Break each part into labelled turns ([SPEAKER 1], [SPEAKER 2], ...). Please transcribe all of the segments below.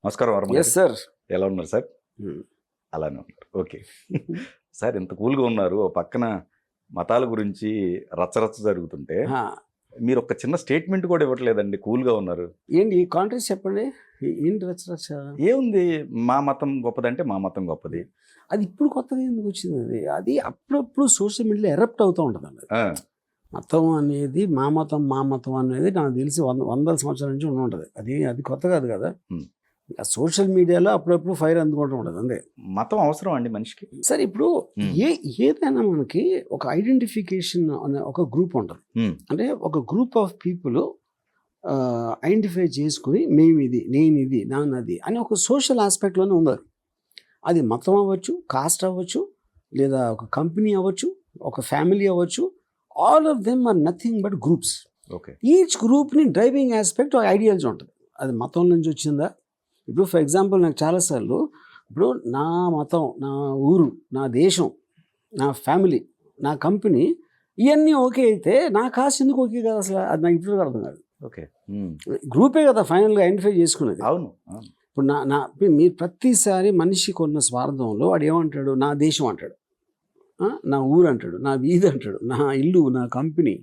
[SPEAKER 1] నమస్కారం Varma
[SPEAKER 2] yes sir.
[SPEAKER 1] ఎలా ఉన్నారు సార్? అలానే ఉన్నారు. ఓకే సార్, ఇంత కూల్గా ఉన్నారు. ఓ పక్కన మతాల గురించి రచ్చరచ్చ జరుగుతుంటే మీరు ఒక చిన్న స్టేట్మెంట్ కూడా ఇవ్వట్లేదండి, కూల్గా ఉన్నారు.
[SPEAKER 2] ఏంటి ఈ కాంట్రాక్ట్ చెప్పండి. ఏంటి రచ్చ?
[SPEAKER 1] ఏముంది, మా మతం గొప్పదంటే మా మతం గొప్పది.
[SPEAKER 2] అది ఇప్పుడు కొత్తగా ఎందుకు వచ్చింది? అది అప్పుడప్పుడు సోషల్ మీడియాలో ఎరప్ట్ అవుతూ ఉంటుంది. మతం అనేది మా మతం అనేది నాకు తెలిసి వందల సంవత్సరాల నుంచి ఉంటుంది. అది కొత్త కాదు కదా. సోషల్ మీడియాలో అప్పుడప్పుడు ఫైర్ అందుకుంటూ ఉంటుంది అంతే.
[SPEAKER 1] మతం అవసరం అండి మనిషికి.
[SPEAKER 2] సరే, ఇప్పుడు ఏదైనా మనకి ఒక ఐడెంటిఫికేషన్ అనే ఒక గ్రూప్ ఉంటుంది. అంటే ఒక గ్రూప్ ఆఫ్ పీపుల్ ఐడెంటిఫై చేసుకుని మేము ఇది, నేను ఇది, నాన్నది అని ఒక సోషల్ ఆస్పెక్ట్లోనే ఉన్నారు. అది మతం అవ్వచ్చు, కాస్ట్ అవ్వచ్చు, లేదా ఒక కంపెనీ అవ్వచ్చు, ఒక ఫ్యామిలీ అవ్వచ్చు. All of them are nothing but groups.
[SPEAKER 1] Okay,
[SPEAKER 2] each గ్రూప్ని డ్రైవింగ్ ఆస్పెక్ట్ ఒక ఐడియాలజీ ఉంటుంది. అది మతం నుంచి వచ్చిందా? ఇప్పుడు ఫర్ ఎగ్జాంపుల్ నాకు చాలాసార్లు ఇప్పుడు నా మతం, నా ఊరు, నా దేశం, నా ఫ్యామిలీ, నా కంపెనీ ఇవన్నీ ఓకే అయితే నా కాస్ట్ ఎందుకు ఓకే కదా అసలు? అది నాకు ఇప్పుడు అర్థం కాదు.
[SPEAKER 1] ఓకే,
[SPEAKER 2] గ్రూపే కదా ఫైనల్గా ఐడెంటిఫై చేసుకునేది.
[SPEAKER 1] అవును.
[SPEAKER 2] ఇప్పుడు మీరు ప్రతిసారి మనిషి కొన్న స్వార్థంలో వాడు ఏమంటాడు? నా దేశం అంటాడు, నా ఊరు అంటాడు, నా వీధి అంటాడు, నా ఇల్లు, నా కంపెనీ,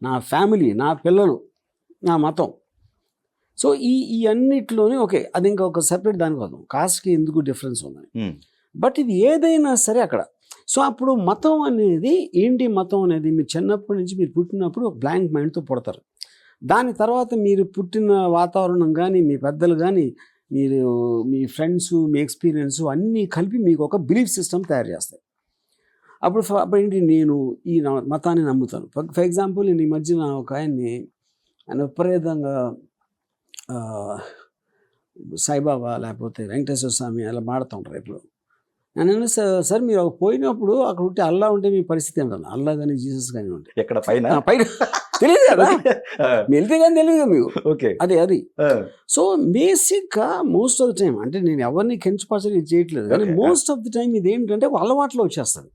[SPEAKER 2] నా ఫ్యామిలీ, నా పిల్లలు, నా మతం. సో ఈ అన్నిట్లోనే ఓకే, అది ఇంకా ఒక సెపరేట్ దానికి వద్దాం, కాస్ట్కి ఎందుకు డిఫరెన్స్ ఉందని. బట్ ఇది ఏదైనా సరే అక్కడ. సో అప్పుడు మతం అనేది ఏంటి? మతం అనేది మీరు చిన్నప్పటి నుంచి మీరు పుట్టినప్పుడు ఒక బ్లాంక్ మైండ్తో పుడతారు. దాని తర్వాత మీరు పుట్టిన వాతావరణం కానీ, మీ పెద్దలు కానీ, మీరు మీ ఫ్రెండ్స్, మీ ఎక్స్పీరియన్స్ అన్నీ కలిపి మీకు ఒక బిలీఫ్ సిస్టమ్ తయారు చేస్తాయి. అప్పుడు ఏంటి, నేను ఈ మతాన్ని నమ్ముతాను. ఫర్ ఎగ్జాంపుల్ నేను ఈ మధ్యన ఒక ఆయన విపరీతంగా సాయిబాబా లేకపోతే వెంకటేశ్వర స్వామి అలా మాడుతూ ఉంటారు. ఇప్పుడు నేను సార్ మీరు పోయినప్పుడు అక్కడ ఉంటే అల్లా ఉంటే మీ పరిస్థితి ఏంటన్నా? అల్లా కానీ జీసస్ కానీ ఉంటే
[SPEAKER 1] ఎక్కడ పైన
[SPEAKER 2] తెలియదు కదా, వెళ్తే కానీ తెలియదు కదా మీకు.
[SPEAKER 1] ఓకే,
[SPEAKER 2] అది సో బేసిక్గా మోస్ట్ ఆఫ్ ద టైం, అంటే నేను ఎవరిని కెంచపరచని చేయట్లేదు, కానీ మోస్ట్ ఆఫ్ ది టైం ఇది ఏంటంటే అలవాట్లో వచ్చేస్తుంది.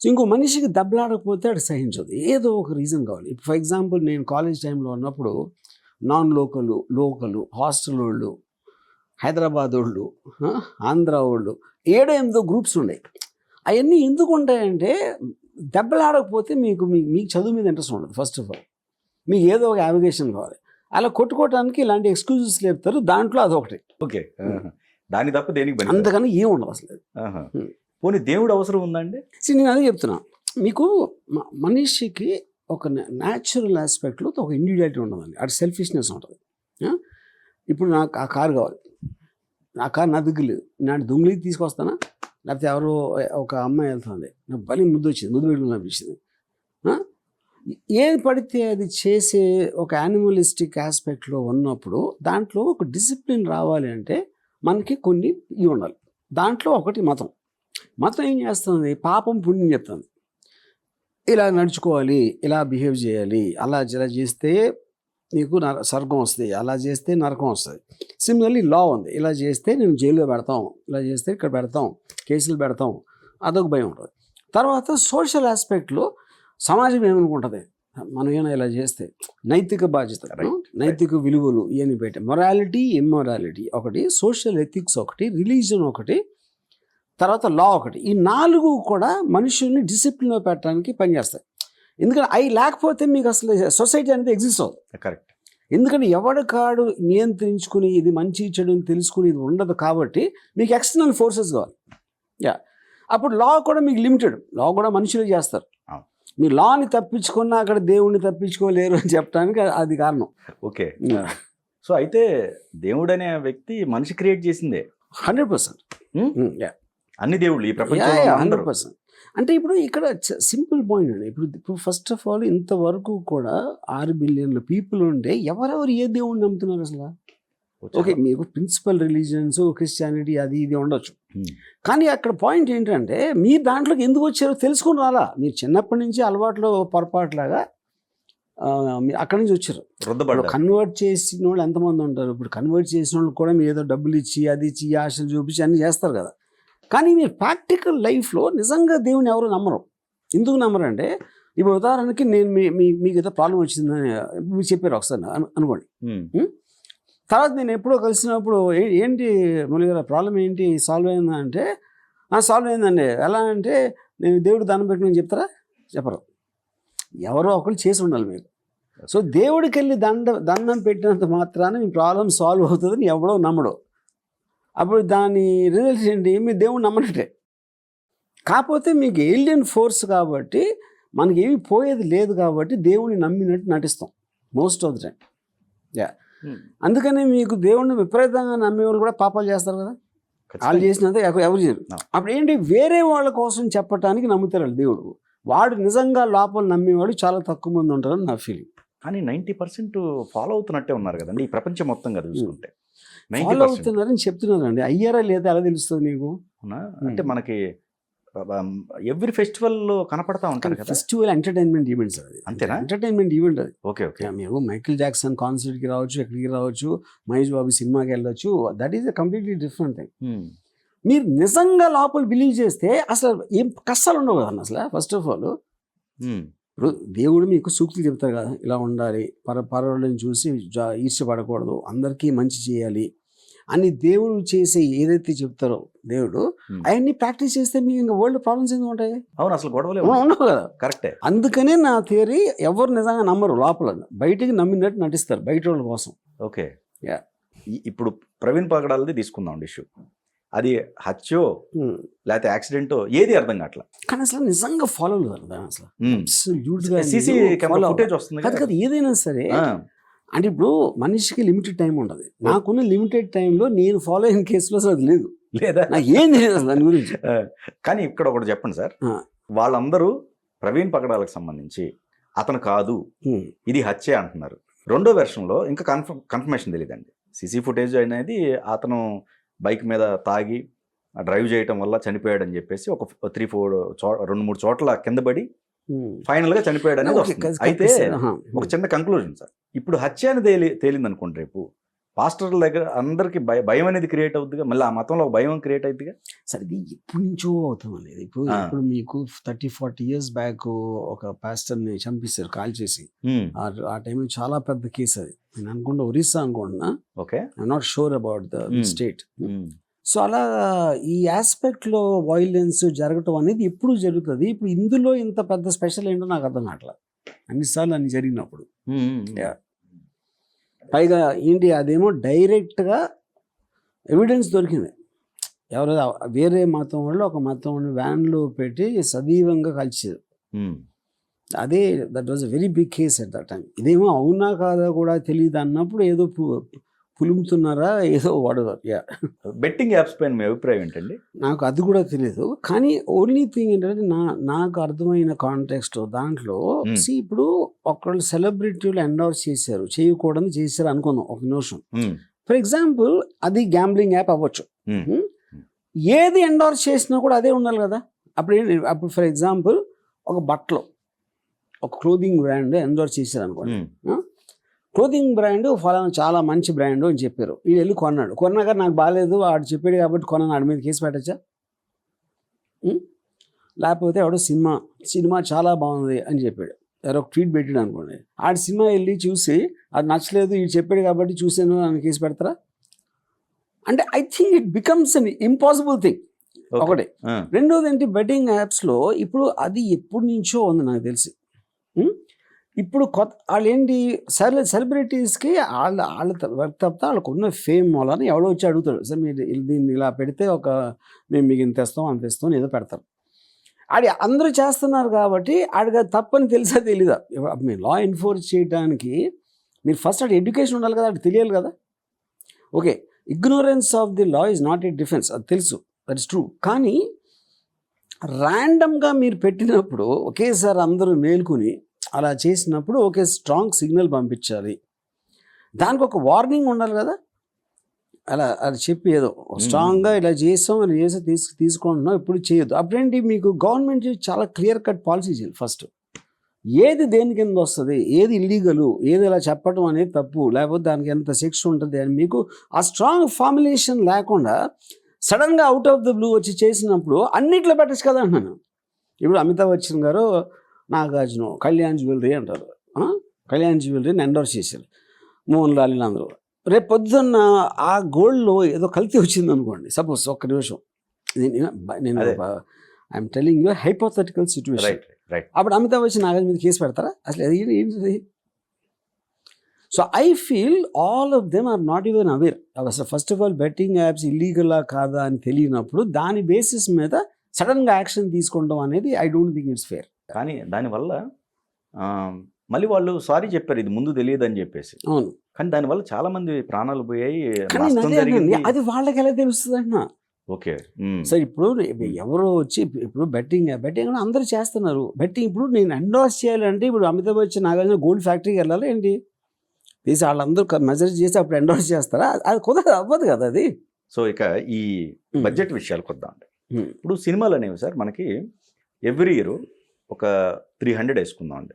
[SPEAKER 2] సో ఇంకో మనిషికి దెబ్బలాడకపోతే అది సహించదు, ఏదో ఒక రీజన్ కావాలి. ఇప్పుడు ఫర్ ఎగ్జాంపుల్ నేను కాలేజ్ టైంలో ఉన్నప్పుడు నాన్ లోకలు, హాస్టల్ వాళ్ళు, హైదరాబాద్ వాళ్ళు, ఆంధ్ర వాళ్ళు 7-8 గ్రూప్స్ ఉన్నాయి. అవన్నీ ఎందుకు ఉంటాయంటే దెబ్బలాడకపోతే మీకు చదువు మీద ఇంట్రెస్ట్ ఉండదు. ఫస్ట్ ఆఫ్ ఆల్ మీకు ఏదో ఒక యావిగేషన్ కావాలి. అలా కొట్టుకోవడానికి ఇలాంటి ఎక్స్క్యూజెస్ లేపుతారు, దాంట్లో అదొకటి.
[SPEAKER 1] ఓకే, దాని తప్ప దేనికి
[SPEAKER 2] అంతకన్నా ఏం ఉండదు అసలు.
[SPEAKER 1] పోనీ దేవుడు అవసరం ఉందండి?
[SPEAKER 2] నేను అదే చెప్తున్నా మీకు. మనిషికి ఒక న్యాచురల్ ఆస్పెక్ట్లో ఒక ఇండివిజువాలిటీ ఉండదండి, అటు సెల్ఫిష్నెస్ ఉంటుంది. ఇప్పుడు నాకు ఆ కారు కావాలి, ఆ కారు నా దగ్గర లేదు, నేను దొంగలికి తీసుకొస్తానా? లేకపోతే ఎవరో ఒక అమ్మాయి వెళ్తుంది, నాకు బలి ముద్దు పెట్టుకుని అనిపించింది. ఏది పడితే అది చేసే ఒక యానిమలిస్టిక్ ఆస్పెక్ట్లో ఉన్నప్పుడు దాంట్లో ఒక డిసిప్లిన్ రావాలి అంటే మనకి కొన్ని ఇవి ఉండాలి. దాంట్లో ఒకటి మతం. మతం ఏం చేస్తుంది? పాపం పుణ్యం చెప్తుంది. ఇలా నడుచుకోవాలి, ఇలా బిహేవ్ చేయాలి, ఇలా చేస్తే నీకు స్వర్గం వస్తుంది, అలా చేస్తే నరకం వస్తుంది. సిమిలర్లీ లా ఉంది, ఇలా చేస్తే నేను జైల్లో పెడతాం, ఇలా చేస్తే ఇక్కడ పెడతాం, కేసులు పెడతాం, అదొక భయం ఉంటుంది. తర్వాత సోషల్ ఆస్పెక్ట్లో సమాజం ఏమనుకుంటుంది, మనం ఏమైనా ఇలా చేస్తే నైతిక బాధ్యత, నైతిక విలువలు ఇవన్నీ పెట్టాయి. మొరాలిటీ, ఇమ్మొరాలిటీ ఒకటి, సోషల్ ఎథిక్స్ ఒకటి, రిలీజన్ ఒకటి, తర్వాత లా ఒకటి. ఈ 4 కూడా మనుషుల్ని డిసిప్లిన్లో పెట్టడానికి పనిచేస్తాయి. ఎందుకంటే అవి లేకపోతే మీకు అసలు సొసైటీ అనేది ఎగ్జిస్ట్ అవుతుంది.
[SPEAKER 1] కరెక్ట్.
[SPEAKER 2] ఎందుకంటే ఎవరి కాడు నియంత్రించుకుని ఇది మంచి చెడు తెలుసుకుని ఇది ఉండదు, కాబట్టి మీకు ఎక్స్టర్నల్ ఫోర్సెస్ కావాలి. అప్పుడు లా కూడా మీకు లిమిటెడ్. లా కూడా మనుషులే చేస్తారు. మీ లాని తప్పించుకున్నా అక్కడ దేవుడిని తప్పించుకోలేరు అని చెప్పడానికి అది కారణం.
[SPEAKER 1] ఓకే, సో అయితే దేవుడు అనే వ్యక్తి మనిషి క్రియేట్ చేసిందే
[SPEAKER 2] 100%.
[SPEAKER 1] అన్ని దేవుళ్ళు ఈ ప్రపంచంలో
[SPEAKER 2] 100%. అంటే ఇప్పుడు ఇక్కడ సింపుల్ పాయింట్ అండి. ఇప్పుడు ఫస్ట్ ఆఫ్ ఆల్ ఇంతవరకు కూడా 6 బిలియన్ల పీపుల్ ఉంటే ఎవరెవరు ఏ దేవుడిని నమ్ముతున్నారు అసలు? ఓకే, మీకు ప్రిన్సిపల్ రిలీజియన్స్, క్రిస్టియానిటీ అది ఇది ఉండొచ్చు, కానీ అక్కడ పాయింట్ ఏంటంటే మీరు దాంట్లోకి ఎందుకు వచ్చారో తెలుసుకుని రాలా. మీరు చిన్నప్పటి నుంచి అలవాట్లో పొరపాటులాగా మీరు అక్కడి నుంచి వచ్చారు. కన్వర్ట్ చేసిన వాళ్ళు ఎంతమంది ఉంటారు? ఇప్పుడు కన్వర్ట్ చేసిన వాళ్ళు కూడా మీరు ఏదో డబ్బులు ఇచ్చి అది ఇచ్చి ఆశలు చూపించి అన్నీ చేస్తారు కదా. కానీ మీరు ప్రాక్టికల్ లైఫ్లో నిజంగా దేవుని ఎవరు నమ్మరు. ఎందుకు నమ్మరంటే ఇప్పుడు ఉదాహరణకి నేను మీకు ఏదో ప్రాబ్లం వచ్చిందని మీరు చెప్పారు ఒకసారి అనుకోండి. తర్వాత నేను ఎప్పుడో కలిసినప్పుడు ఏంటి మురళి గారు ప్రాబ్లం ఏంటి సాల్వ్ అయిందా అంటే సాల్వ్ అయిందండి. ఎలా అంటే నేను దేవుడు దండం పెట్టమని చెప్తారా? చెప్పరు. ఎవరో ఒకరు చేసి ఉండాలి మీరు. సో దేవుడికి వెళ్ళి దండం పెట్టినంత మాత్రాన మీ ప్రాబ్లం సాల్వ్ అవుతుందని ఎవడో నమ్మడు. అప్పుడు దాని రిజల్ట్ ఏంటి? మీరు దేవుడు నమ్మనట్టే. కాకపోతే మీకు ఏలియన్ ఫోర్స్ కాబట్టి మనకి ఏమి పోయేది లేదు కాబట్టి దేవుడిని నమ్మినట్టు నటిస్తాం మోస్ట్ ఆఫ్ ద టైం. అందుకనే మీకు దేవుడిని విపరీతంగా నమ్మే వాళ్ళు కూడా పాపాలు చేస్తారు కదా. వాళ్ళు చేసినంత ఎవరు చేయరు. అప్పుడు ఏంటి? వేరే వాళ్ళ కోసం చెప్పటానికి నమ్ముతారు వాళ్ళు దేవుడు. వాడు నిజంగా లోపల నమ్మేవాడు చాలా తక్కువ మంది ఉంటారని నా ఫీలింగ్.
[SPEAKER 1] కానీ 90% ఫాలో అవుతున్నట్టే ఉన్నారు కదండి ఈ ప్రపంచం మొత్తం కదా చూసుకుంటే.
[SPEAKER 2] ఫాలో అవుతున్నారని చెప్తున్నారండి. అయ్యారా లేదా ఎలా తెలుస్తుంది మీకు?
[SPEAKER 1] అంటే మనకి ఎవ్రీ ఫెస్టివల్ కనపడతా ఉంటారు కదా.
[SPEAKER 2] ఫెస్టివల్ ఎంటర్టైన్మెంట్ ఈవెంట్స్ అది.
[SPEAKER 1] అంతేనా?
[SPEAKER 2] ఎంటర్టైన్మెంట్ ఈవెంట్ అది.
[SPEAKER 1] Okay okay.
[SPEAKER 2] మేము మైకిల్ జాక్సన్ కాన్సర్ట్కి రావచ్చు, ఎక్కడికి రావచ్చు, మహేష్ బాబు సినిమాకి వెళ్ళొచ్చు. That is a completely different thing. మీరు నిజంగా లోపల బిలీవ్ చేస్తే అసలు ఏం కష్టాలు ఉండవు కదండి అసలు. ఫస్ట్ ఆఫ్ ఆల్ ఇప్పుడు దేవుడు మీకు సూక్తులు చెప్తారు కదా, ఇలా ఉండాలి, పరవాళ్ళని చూసి ఈర్ష్యపడకూడదు, అందరికీ మంచి చేయాలి అని దేవుడు చేసే ఏదైతే చెప్తారో దేవుడు అవన్నీ ప్రాక్టీస్ చేస్తే మీకు ఇంకా వరల్డ్ ప్రాబ్లమ్స్ ఎందుకు ఉంటాయి?
[SPEAKER 1] అవును, అసలు గొడవలే
[SPEAKER 2] ఉండవు కదా.
[SPEAKER 1] కరెక్టే.
[SPEAKER 2] అందుకనే నా థియరీ, ఎవరు నిజంగా నమ్మరు, లోపల బయటికి నమ్మినట్టు నటిస్తారు బయట వాళ్ళ కోసం.
[SPEAKER 1] ఓకే. ఇప్పుడు ప్రవీణ్ పగడాలది తీసుకుందాం ఇష్యూ. అది హత్యో లేకపోతే యాక్సిడెంటో ఏది అర్థం కావట్లా.
[SPEAKER 2] కానీ అసలు నిజంగా ఫాలో అసలు
[SPEAKER 1] ఫుటేజ్ వస్తుంది
[SPEAKER 2] కదా. ఏదైనా సరే అంటే ఇప్పుడు మనిషికి లిమిటెడ్ టైం ఉంటుంది. నాకున్న లిమిటెడ్ టైంలో నేను ఫాలో అయిన కేసులో అసలు అది లేదు,
[SPEAKER 1] లేదా
[SPEAKER 2] నాకు ఏం తెలియదు అసలు దాని గురించి.
[SPEAKER 1] కానీ ఇక్కడ ఒకటి చెప్పండి సార్, వాళ్ళందరూ ప్రవీణ్ పగడాలకు సంబంధించి అతను కాదు ఇది హత్య అంటున్నారు. రెండో వెర్షన్లో ఇంకా కన్ఫర్మేషన్ తెలియదండి. సీసీ ఫుటేజ్ అనేది అతను బైక్ మీద తాగి డ్రైవ్ చేయటం వల్ల చనిపోయాడని చెప్పేసి ఒక 2-3 చోట్ల కింద పడి ఫైనల్ గా చనిపోయాడు అనేది వస్తుంది. అయితే ఒక చిన్న కంక్లూజన్ సార్, ఇప్పుడు హత్య అని తేలింది అనుకోండి, రేపు పాస్టర్ల దగ్గర అందరికి భయం అనేది క్రియేట్ అవుతుందిగా, మళ్ళీ ఆ మతంలో ఒక భయం క్రియేట్ అవుతుందిగా.
[SPEAKER 2] సరే ఇది ఎప్పటి నుంచో అవుతాం అనేది. ఇప్పుడు మీకు 30-40 years బ్యాక్ ఒక పాస్టర్ని చంపిస్తారు కాల్ చేసి. ఆ టైంలో చాలా పెద్ద కేసు అది. నేను అనుకుంటా ఒరిస్సా అనుకుంటున్నా.
[SPEAKER 1] Okay,
[SPEAKER 2] I'm not sure about the state. So అలా ఈ ఆస్పెక్ట్లో వైలెన్స్ జరగటం అనేది ఎప్పుడు జరుగుతుంది. ఇప్పుడు ఇందులో ఇంత పెద్ద స్పెషల్ ఏంటో నాకు అర్థం కావట్లేదు. అన్నిసార్లు అన్ని జరిగినప్పుడు పైగా ఏంటి, అదేమో డైరెక్ట్గా ఎవిడెన్స్ దొరికింది. ఎవరో వేరే మతం వాళ్ళు ఒక మతం వాళ్ళు వ్యాన్లో పెట్టి సజీవంగా కలిసారు. అదే that was a very big case at that time. ఇదేమో అవునా కాదా కూడా తెలియదు అన్నప్పుడు ఏదో పులుముతున్నారా ఏదో వాడేవారు.
[SPEAKER 1] బెట్టింగ్ యాప్స్ పైన మీ అభిప్రాయం ఏంటండి?
[SPEAKER 2] నాకు అది కూడా తెలియదు. కానీ ఓన్లీ థింగ్ ఏంటంటే నాకు అర్థమైన కాంటెక్స్ట్ దాంట్లో ఇప్పుడు ఒకళ్ళు సెలబ్రిటీలు ఎండోర్స్ చేశారు, చేయకూడదు చేశారు అనుకుందాం ఒక నిమిషం. ఫర్ ఎగ్జాంపుల్ అది గ్యాంబ్లింగ్ యాప్ అవ్వచ్చు. ఏది ఎండోర్స్ చేసినా కూడా అదే ఉండాలి కదా. అప్పుడు ఫర్ ఎగ్జాంపుల్ ఒక బట్టలు ఒక క్లోదింగ్ బ్రాండ్ ఎండోర్స్ చేశారు అనుకోండి. క్లోదింగ్ బ్రాండ్ ఫలానా చాలా మంచి బ్రాండ్ అని చెప్పారు. వీడు వెళ్ళి కొన్నాక నాకు బాగాలేదు వాడు చెప్పాడు కాబట్టి కొన్నాను, ఆడి మీద కేసు పెట్టచ్చా? లేకపోతే ఆవిడ సినిమా చాలా బాగుంది అని చెప్పాడు, ఎవరో ఒక ట్వీట్ పెట్టాడు అనుకోండి. ఆడి సినిమా వెళ్ళి చూసి అది నచ్చలేదు వీడు చెప్పాడు కాబట్టి చూసాను అని కేసు పెడతారా? అంటే I think it becomes an impossible thing ఒకటి. రెండోది ఏంటి, బెట్టింగ్ యాప్స్లో ఇప్పుడు అది ఎప్పటి నుంచో ఉంది నాకు తెలిసి. ఇప్పుడు వాళ్ళు ఏంటి సెలబ్రిటీస్కి వాళ్ళ తప్ప వాళ్ళకు ఉన్న ఫేమ్ వల్ల ఎవడో వచ్చి అడుగుతాడు, సార్ మీరు దీన్ని ఇలా పెడితే మేము మీకు ఇంత ఇస్తాం అంత ఇస్తాం ఏదో పెడతారు. అందరూ చేస్తున్నారు కాబట్టి ఆడికి తప్పని తెలిసా తెలీదా? మీరు లా ఎన్ఫోర్స్ చేయడానికి మీరు ఫస్ట్ ఎడ్యుకేషన్ ఉండాలి కదా, అది తెలియాలి కదా. Okay, ignorance of the law is not a defence, అది తెలుసు, దట్ ఇస్ ట్రూ. కానీ ర్యాండమ్గా మీరు పెట్టినప్పుడు ఒకేసారి అందరూ మేల్కొని అలా చేసినప్పుడు ఓకే స్ట్రాంగ్ సిగ్నల్ పంపించాలి, దానికి ఒక వార్నింగ్ ఉండాలి కదా. అలా అది చెప్పి ఏదో స్ట్రాంగ్గా ఇలా చేసాం ఇలా చేసి తీసుకుంటున్నాం ఇప్పుడు చేయొద్దు. అప్పుడేంటి మీకు గవర్నమెంట్ చాలా క్లియర్ కట్ పాలసీ చేయాలి. ఫస్ట్ ఏది దేని కింద వస్తుంది, ఏది ఇల్లీగలు, ఏది ఇలా చెప్పడం అనేది తప్పు, లేకపోతే దానికి ఎంత శిక్ష ఉంటుంది అని మీకు ఆ స్ట్రాంగ్ ఫార్ములేషన్ లేకుండా సడన్గా అవుట్ ఆఫ్ ద బ్లూ వచ్చి చేసినప్పుడు అన్నిట్లో పెట్టచ్చు కదా అంటున్నాను. ఇప్పుడు అమితాబ్ బచ్చన్ గారు నాగార్జున కళ్యాణ్ జ్యువెలరీ అంటారు, కళ్యాణ్ జ్యువెలరీని ఎండోర్స్ చేశారు, మోహన్ లాల్ అందరూ. రేపు పొద్దున్న ఆ గోల్డ్లో ఏదో కల్తీ వచ్చింది అనుకోండి, సపోజ్ ఒక్క నిమిషం, నేను I'm telling you hypothetical situation.
[SPEAKER 1] Right right.
[SPEAKER 2] అప్పుడు అమితాబ్ బచ్చన్ నాగార్జున మీద కేసు పెడతారా? అసలు అది ఏంటిది? So I feel all of them are not even aware. అసలు first of all betting apps ఇల్లీగలా కాదా అని తెలియనప్పుడు దాని బేసిస్ మీద సడన్గా యాక్షన్ తీసుకోవడం అనేది I don't think it's fair.
[SPEAKER 1] కానీ దానివల్ల మళ్ళీ వాళ్ళు సారీ చెప్పారు, ఇది ముందు తెలియదు అని చెప్పేసి.
[SPEAKER 2] అవును,
[SPEAKER 1] కానీ దానివల్ల చాలా మంది ప్రాణాలు పోయాయి,
[SPEAKER 2] కానీ
[SPEAKER 1] నష్టం జరిగింది.
[SPEAKER 2] అది వాళ్ళకి ఎలా తెలుస్తుంది అన్న?
[SPEAKER 1] ఓకే.
[SPEAKER 2] సో ఇప్పుడు ఎవరో వచ్చి ఇప్పుడు బెట్టింగ్ కూడా అందరూ చేస్తున్నారు. బెట్టింగ్ ఇప్పుడు నేను ఎండోర్స్ చేయాలంటే ఇప్పుడు అమితాబ్ బచ్చన్ నాగార్జున గోల్డ్ ఫ్యాక్టరీకి వెళ్ళాలి ఏంటి తీసి వాళ్ళందరూ మెజర్ చేసి అప్పుడు ఎండోర్స్ చేస్తారా? అది కుదరదు, అవ్వదు కదా అది.
[SPEAKER 1] సో ఇక ఈ బడ్జెట్ విషయాలకు వద్దాం. ఇప్పుడు సినిమాలు అనేవి సార్ మనకి ఎవ్రీ ఇయర్ ఒక 300 వేసుకుందాం అండి,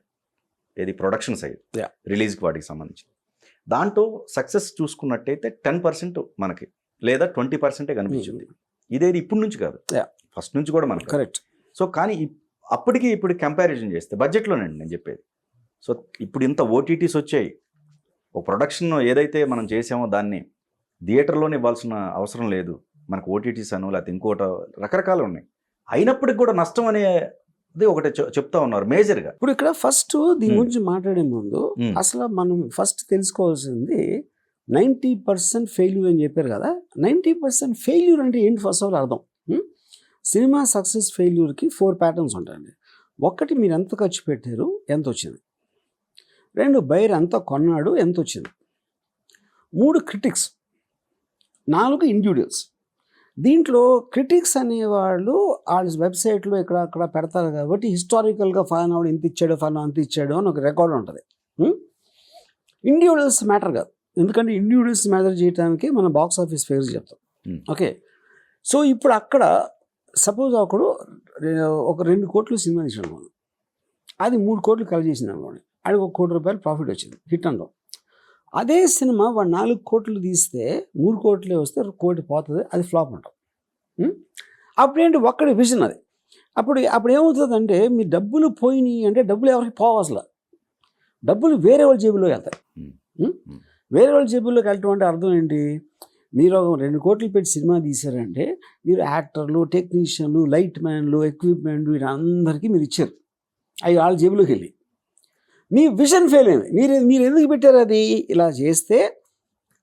[SPEAKER 1] ఇది ప్రొడక్షన్ సైడ్ రిలీజ్కి వాటికి సంబంధించి. దాంట్లో సక్సెస్ చూసుకున్నట్టయితే 10% మనకి లేదా 20% కనిపించింది. ఇదేది ఇప్పుడు నుంచి కాదు, ఫస్ట్ నుంచి కూడా మనకి.
[SPEAKER 2] కరెక్ట్.
[SPEAKER 1] సో కానీ అప్పటికి ఇప్పుడు కంపారిజన్ చేస్తే బడ్జెట్లోనండి నేను చెప్పేది. సో ఇప్పుడు ఇంత ఓటీటీస్ వచ్చాయి, ఒక ప్రొడక్షన్ ఏదైతే మనం చేసామో దాన్ని థియేటర్లోనే ఇవ్వాల్సిన అవసరం లేదు, మనకు ఓటీటీస్ అను లేకపోతే ఇంకోట రకరకాలు ఉన్నాయి. అయినప్పటికి కూడా నష్టం అనేది ఒకటి చెప్తా ఉన్నారు మేజర్గా.
[SPEAKER 2] ఇప్పుడు ఇక్కడ ఫస్ట్ దీని గురించి మాట్లాడే ముందు అసలు మనం ఫస్ట్ తెలుసుకోవాల్సింది 90% ఫెయిల్యూర్ అని చెప్పారు కదా. 90% ఫెయిల్యూర్ అంటే ఏంటి ఫస్ట్ ఆఫ్ ఆల్ అర్థం. సినిమా సక్సెస్ ఫెయిల్యూర్కి 4 ప్యాటర్న్స్ ఉంటాయండి. ఒకటి, మీరు ఎంత ఖర్చు పెట్టారు, ఎంత వచ్చింది. 2, బయర్ ఎంత కొన్నాడు, ఎంత వచ్చింది. 3, క్రిటిక్స్. 4, ఇండివిజువల్స్. దీంట్లో క్రిటిక్స్ అనేవాళ్ళు వాళ్ళ వెబ్సైట్లో ఇక్కడ అక్కడ పెడతారు కాబట్టి హిస్టారికల్గా ఫలానా ఇంత ఇచ్చాడు, ఫలానా అంత ఇచ్చాడు అని ఒక రికార్డ్ ఉంటుంది. ఇండివిజువల్స్ మ్యాటర్ కాదు, ఎందుకంటే ఇండివిజువల్స్ మ్యాటర్ చేయడానికి మనం బాక్స్ ఆఫీస్ ఫిగర్స్ చెప్తాం. ఓకే, సో ఇప్పుడు అక్కడ సపోజ్ ఒకడు ఒక 2 కోట్లు సినిమా తీసాడు అనుకోండి, అది 3 కోట్లు కలెక్ట్ చేసింది అనుకోండి, అది 1 కోటి రూపాయలు ప్రాఫిట్ వచ్చింది హిట్ అనడం. అదే సినిమా వాడు 4 కోట్లు తీస్తే 3 కోట్లే వస్తే 1 కోటి పోతుంది, అది ఫ్లాప్ అంటాం. అప్పుడేంటి ఒక్కడి విజన్ అది. అప్పుడు ఏమవుతుందంటే మీ డబ్బులు పోయినాయి అంటే డబ్బులు ఎవరికి పోవు, అసలు డబ్బులు వేరే వాళ్ళ జేబులో వెళ్తాయి. వేరే వాళ్ళ జేబుల్లోకి వెళ్ళటం అంటే అర్థం ఏంటి? మీరు 2 కోట్లు పెట్టి సినిమా తీశారంటే మీరు యాక్టర్లు, టెక్నీషియన్లు, లైట్ మ్యాన్లు, ఎక్విప్మెంట్ వీరందరికీ మీరు ఇచ్చారు, అవి వాళ్ళ జేబులోకి వెళ్ళి మీ విజన్ ఫెయిల్ అయింది. మీరు ఎందుకు పెట్టారు అది? ఇలా చేస్తే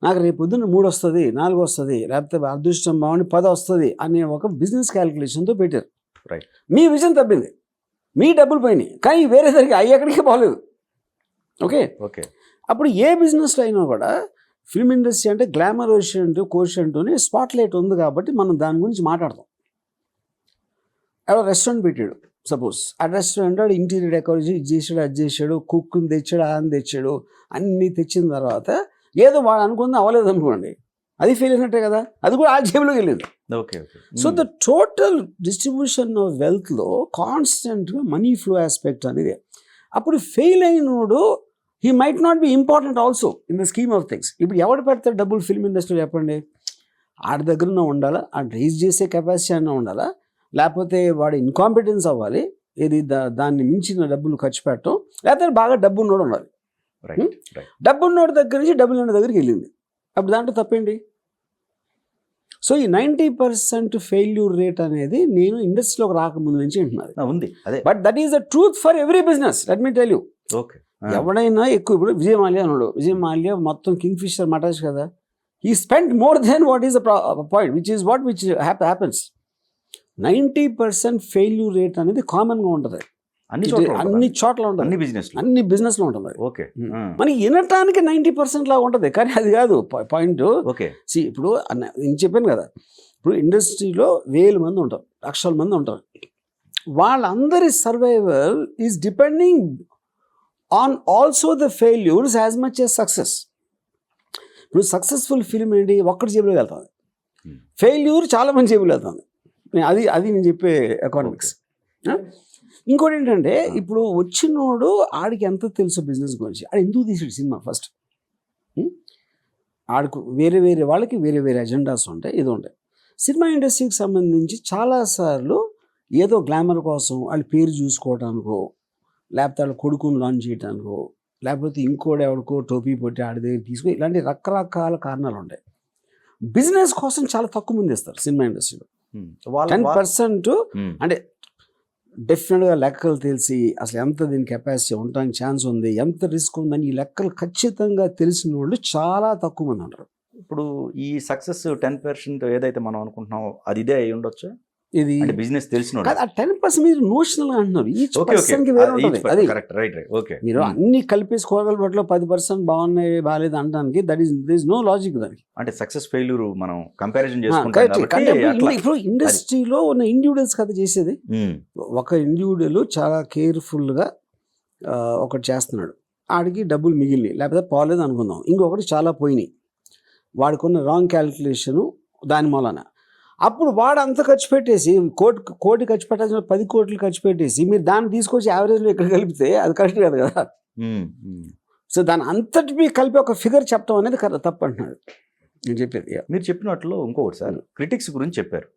[SPEAKER 2] నాకు రేపు పొద్దున్న 3 వస్తుంది, 4 వస్తుంది, లేకపోతే అదృష్టం బాగుండి 10 వస్తుంది అనే ఒక బిజినెస్ క్యాలిక్యులేషన్తో పెట్టారు.
[SPEAKER 1] రైట్.
[SPEAKER 2] మీ విజన్ తప్పింది, మీ డబ్బులు పోయినాయి, కానీ వేరే సరికి అవి ఎక్కడికి పోలేదు. Okay
[SPEAKER 1] okay.
[SPEAKER 2] అప్పుడు ఏ బిజినెస్లో అయినా కూడా ఫిల్మ్ ఇండస్ట్రీ అంటే గ్లామర్ కోషంట్ని స్పాట్లైట్ ఉంది కాబట్టి మనం దాని గురించి మాట్లాడతాం. ఎవరో రెస్టారెంట్ పెట్టాడు సపోజ్, ఆ రెస్టారెంట్ వాడు ఇంటీరియర్ డెకరేషన్ ఇది చేసాడు, అది చేశాడు, కుక్ని తెచ్చాడు, అని తెచ్చాడు, అన్నీ తెచ్చిన తర్వాత ఏదో వాడు అనుకుంది అవ్వలేదు అనుకోండి, అది ఫెయిల్ అయినట్టే కదా, అది కూడా ఆ జేబులోకి వెళ్ళింది.
[SPEAKER 1] Okay.
[SPEAKER 2] So the total distribution of వెల్త్లో కాన్స్టెంట్గా మనీ ఫ్లో ఆస్పెక్ట్ అనేది. అప్పుడు ఫెయిల్ అయినోడు he might not be important also in the scheme of things. ఇప్పుడు ఎవడు పెడతాడు డబ్బులు ఫిల్మ్ ఇండస్ట్రీలో చెప్పండి? ఆడి దగ్గర ఉండాలా, ఆడు రైజ్ చేసే కెపాసిటీ అన్న ఉండాలా, లేకపోతే వాడు ఇన్కాంపిటెన్స్ అవ్వాలి, ఏది దాన్ని మించిన డబ్బులు ఖర్చు పెట్టడం, లేకపోతే బాగా డబ్బు ఉన్నోడు ఉండాలి. డబ్బు ఉన్నోడి దగ్గర నుంచి డబ్బులు ఉన్న దగ్గరికి వెళ్ళింది, అప్పుడు దాంట్లో తప్పేంటి? సో ఈ 90% ఫెయిల్యూర్ రేట్ అనేది నేను ఇండస్ట్రీలోకి రాకముందు నుంచి
[SPEAKER 1] ఉంది.
[SPEAKER 2] But that is the truth for every business, let me tell you.
[SPEAKER 1] Okay.
[SPEAKER 2] ఎవడైనా ఎక్కువ, ఇప్పుడు విజయ్ మాల్యా అన్నాడు, విజయ్ మాల్యా మొత్తం కింగ్ ఫిషర్ మటాజ్ కదా, he spend more than what is the point which is what which happens. 90% failure rate అనేది కామన్గా ఉంటుంది, అన్ని చోట్ల ఉంటుంది, అన్ని బిజినెస్లో ఉంటుంది.
[SPEAKER 1] ఓకే.
[SPEAKER 2] మనకి వినటానికి 90% లాగా ఉంటుంది, కానీ అది కాదు పాయింట్.
[SPEAKER 1] ఓకే.
[SPEAKER 2] ఇప్పుడు నేను చెప్పాను కదా, ఇప్పుడు ఇండస్ట్రీలో 1000 మంది ఉంటారు, లక్షల మంది ఉంటారు, వాళ్ళందరి survival is depending on also the failures as much as success. ఇప్పుడు సక్సెస్ఫుల్ ఫిల్మ్ ఏంటి? ఒక్కటి జేబులోకి వెళ్తుంది, ఫెయిల్యూర్ చాలా మంది జేబులో వెళ్తుంది. అది నేను చెప్పే ఎకనామిక్స్. ఇంకోటి ఏంటంటే, ఇప్పుడు వచ్చినోడు ఆడికి ఎంత తెలుసు బిజినెస్ గురించి, ఆడు ఎందుకు తీసాడు సినిమా ఫస్ట్. ఆడికి వేరే వేరే వాళ్ళకి వేరే వేరే ఎజెండాస్ ఉంటాయి, ఇది ఉంటాయి. సినిమా ఇండస్ట్రీకి సంబంధించి చాలాసార్లు ఏదో గ్లామర్ కోసం వాళ్ళ పేరు చూసుకోవడానికో, లేకపోతే వాళ్ళ కొడుకుని లాంచ్ చేయడానికో, లేకపోతే ఇంకోటి ఎవరికో టోపీ పెట్టి ఆడి దగ్గర తీసుకుని, ఇలాంటి రకరకాల కారణాలు ఉంటాయి. బిజినెస్ కోసం చాలా తక్కువ మంది ఇస్తారు సినిమా ఇండస్ట్రీలో. 10% అంటే డెఫినెట్గా లెక్కలు తెలిసి అసలు ఎంత దీని కెపాసిటీ ఉండడానికి ఛాన్స్ ఉంది, ఎంత రిస్క్ ఉందని ఈ లెక్కలు ఖచ్చితంగా తెలిసిన వాళ్ళు చాలా తక్కువ మంది ఉంటారు.
[SPEAKER 1] ఇప్పుడు ఈ సక్సెస్ 10% ఏదైతే మనం అనుకుంటున్నామో అది ఇదే అయి ఉండొచ్చు.
[SPEAKER 2] ఇది
[SPEAKER 1] బిజినెస్ తెలిసిన
[SPEAKER 2] ఆ 10% మీరు నోషనల్ గా అంటున్నారు. ఈచ్ పర్సన్ కి వేరే ఉంటుంది. అది మీరు అన్ని కలిపేసుకోగల వాటిలో 10% బాగున్నాయి బాగాలేదు అనడానికి దట్ ఈస్ నో లాజిక్ దానికి.
[SPEAKER 1] అంటే సక్సెస్ ఫెయిల్యూర్ మనం కంపారిజన్ చేసుకుంటాం.
[SPEAKER 2] ఇప్పుడు ఇండస్ట్రీలో ఉన్న ఇండివిజువల్స్ కదా చేసేది. ఒక ఇండివిజువల్ చాలా కేర్ఫుల్ గా ఒకటి చేస్తున్నాడు, ఆడికి డబ్బులు మిగిలినాయి లేకపోతే పోలేదు అనుకుందాం, ఇంకొకటి చాలా పోయినాయి, వాడికున్న రాంగ్ క్యాలిక్యులేషను దాని మూలన. అప్పుడు వాడు అంత ఖర్చు పెట్టేసి కోటి ఖర్చు పెట్టాల్సిన 10 కోట్లు ఖర్చు పెట్టేసి మీరు దాన్ని తీసుకొచ్చి యావరేజ్లో ఇక్కడ కలిపితే అది కరెక్ట్ కాదు కదా. సో దాని అంతటి కలిపి ఒక ఫిగర్ చెప్పడం అనేది తప్పు అంటున్నాడు నేను చెప్పేది.
[SPEAKER 1] మీరు చెప్పినట్లు ఇంకొకటి సార్ క్రిటిక్స్ గురించి చెప్పారు.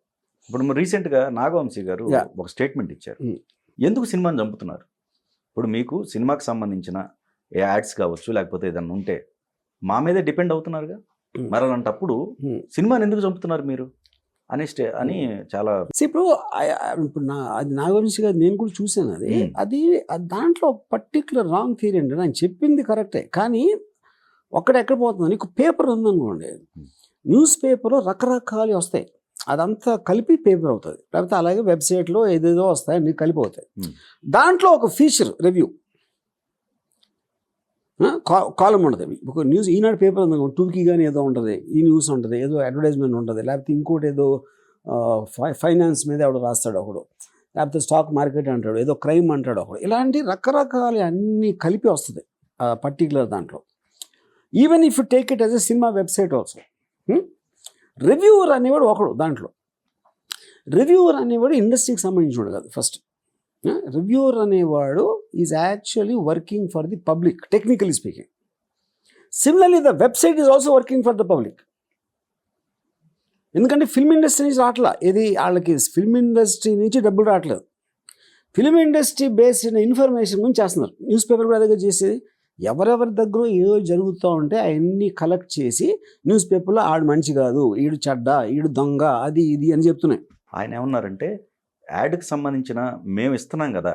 [SPEAKER 1] ఇప్పుడు రీసెంట్గా నాగవంశీ గారు ఒక స్టేట్మెంట్ ఇచ్చారు, ఎందుకు సినిమాని చంపుతున్నారు. ఇప్పుడు మీకు సినిమాకి సంబంధించిన ఏ యాడ్స్ కావచ్చు లేకపోతే ఏదన్నా ఉంటే మా మీదే డిపెండ్ అవుతున్నారుగా, మరి అలాంటప్పుడు సినిమాని ఎందుకు చంపుతున్నారు మీరు అని చాలా.
[SPEAKER 2] ఇప్పుడు అది నాగవంశీ గారు నేను కూడా చూసాను. అది దాంట్లో పర్టికులర్ రాంగ్ థియరీ అండి. నేను చెప్పింది కరెక్టే, కానీ ఎక్కడ పోతుంది, నీకు పేపర్ ఉందనుకోండి, న్యూస్ పేపర్ రకరకాలు వస్తాయి, అదంతా కలిపి పేపర్ అవుతుంది, లేకపోతే అలాగే వెబ్సైట్లో ఏదేదో వస్తాయి అన్ని కలిపి అవుతాయి. దాంట్లో ఒక ఫీచర్ రివ్యూ కాలం ఉంటుంది. ఒక న్యూస్ ఈనాడు పేపర్ ఉంది, టూకీ కానీ ఏదో ఉంటుంది, ఈ న్యూస్ ఉంటుంది, ఏదో అడ్వర్టైజ్మెంట్ ఉంటుంది, లేకపోతే ఇంకోటి ఏదో ఫైనాన్స్ మీద ఎవడో రాస్తాడు ఒకడు, లేకపోతే స్టాక్ మార్కెట్ అంటాడు, ఏదో క్రైమ్ అంటాడు ఒకడు. ఇలాంటి రకరకాల అన్నీ కలిపి వస్తుంది పర్టికులర్ దాంట్లో. Even if you take it as a cinema website also, reviewer అనేవాడు ఒకడు. దాంట్లో రివ్యూవర్ అనేవాడు ఇండస్ట్రీకి సంబంధించినవాడు కాదు. ఫస్ట్ రివ్యూవర్ అనేవాడు is actually working for the public, technically speaking. Similarly the website is also working for the public. ఎందుకంటే film industry నుంచి రావట్లా, ఇది వాళ్ళకి ఫిల్మ్ ఇండస్ట్రీ నుంచి డబ్బులు రావట్లేదు, ఫిల్మ్ ఇండస్ట్రీ బేస్డ్ ఇన్ఫర్మేషన్ గురించి చేస్తున్నారు. న్యూస్ పేపర్ కూడా దగ్గర చేసేది, ఎవరెవరి దగ్గర ఏదో జరుగుతూ ఉంటే అవన్నీ కలెక్ట్ చేసి న్యూస్ పేపర్లో ఆడు మంచి కాదు, ఈడు చెడ్డ, ఈడు దొంగ, అది ఇది అని చెప్తున్నాయి.
[SPEAKER 1] ఆయన ఏమన్నారంటే యాడ్కి సంబంధించిన మేము ఇస్తున్నాం కదా,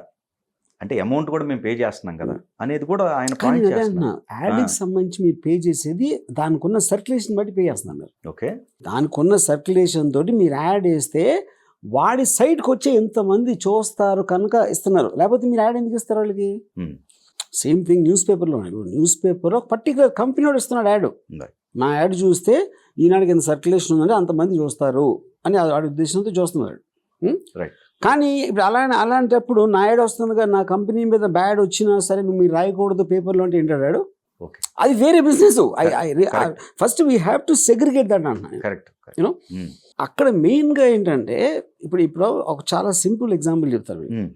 [SPEAKER 1] అంటే అమౌంట్ కూడా మేము పే చేస్తున్నాం కదా అనేది కూడా ఆయన పాయింట్ చేస్తున్నారు.
[SPEAKER 2] యాడ్కి సంబంధించి మీరు పే చేసేది దానికి ఉన్న సర్క్యులేషన్ బట్టి పే చేస్తున్నారు.
[SPEAKER 1] ఓకే,
[SPEAKER 2] దానికి ఉన్న సర్క్యులేషన్ తోటి మీరు యాడ్ వేస్తే వాడి సైట్కి వచ్చే ఎంతమంది చూస్తారు కనుక ఇస్తున్నారు, లేకపోతే మీరు యాడ్ ఎందుకు ఇస్తారు వాళ్ళకి. సేమ్ థింగ్ న్యూస్ పేపర్లో, న్యూస్ పేపర్లో పర్టికులర్ కంపెనీ వాడు ఇస్తున్నాడు యాడ్, మా యాడ్ చూస్తే ఈనాడికి ఎంత సర్క్యులేషన్ ఉందంటే అంతమంది చూస్తారు అని వాడి ఉద్దేశంతో చూస్తున్నాడు. కానీ ఇప్పుడు అలాంటప్పుడు నా యాడ్ వస్తుందిగా, నా కంపెనీ మీద బ్యాడ్ వచ్చినా సరే నువ్వు మీరు రాయకూడదు పేపర్లో అంటే ఏంటాడు, అది వేరే business. First we have to segregate that అంటున్నాను. యూనో అక్కడ మెయిన్గా ఏంటంటే ఇప్పుడు ఒక చాలా సింపుల్ ఎగ్జాంపుల్ చెప్తాను.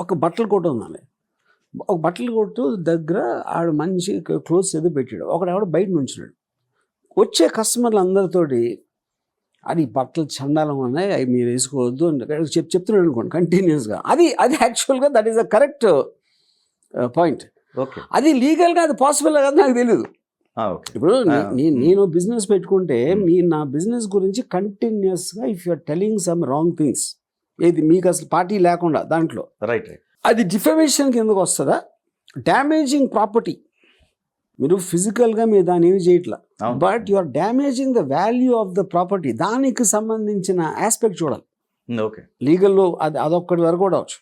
[SPEAKER 2] ఒక బట్టల కొట్టు ఉందండి, ఒక బట్టల కొట్టు దగ్గర ఆడు మంచి క్లోత్స్ ఏదో పెట్టాడు, ఒకడు బయట నుంచున్నాడు. వచ్చే కస్టమర్లు అందరితోటి అది బట్టలు చండాలం ఉన్నాయి, అవి మీరు వేసుకోవద్దు అని చెప్తున్నాడు అనుకోండి కంటిన్యూస్గా. అది యాక్చువల్గా that is the correct point. అది లీగల్గా అది పాసిబుల్ కాదు నాకు తెలియదు. ఇప్పుడు నేను బిజినెస్ పెట్టుకుంటే నా బిజినెస్ గురించి కంటిన్యూస్గా if you are telling some wrong things, ఏది మీకు అసలు పార్టీ లేకుండా దాంట్లో అది డిఫమేషన్ కిందకు వస్తుందా, డ్యామేజింగ్ ప్రాపర్టీ. మీరు ఫిజికల్గా మీరు దాన్ని ఏమి చేయట్లా, but you are damaging the value of the property, దానికి సంబంధించిన ఆస్పెక్ట్ చూడాలి. లీగల్లో అదొక్కటి వర్కౌట్ అవచ్చు.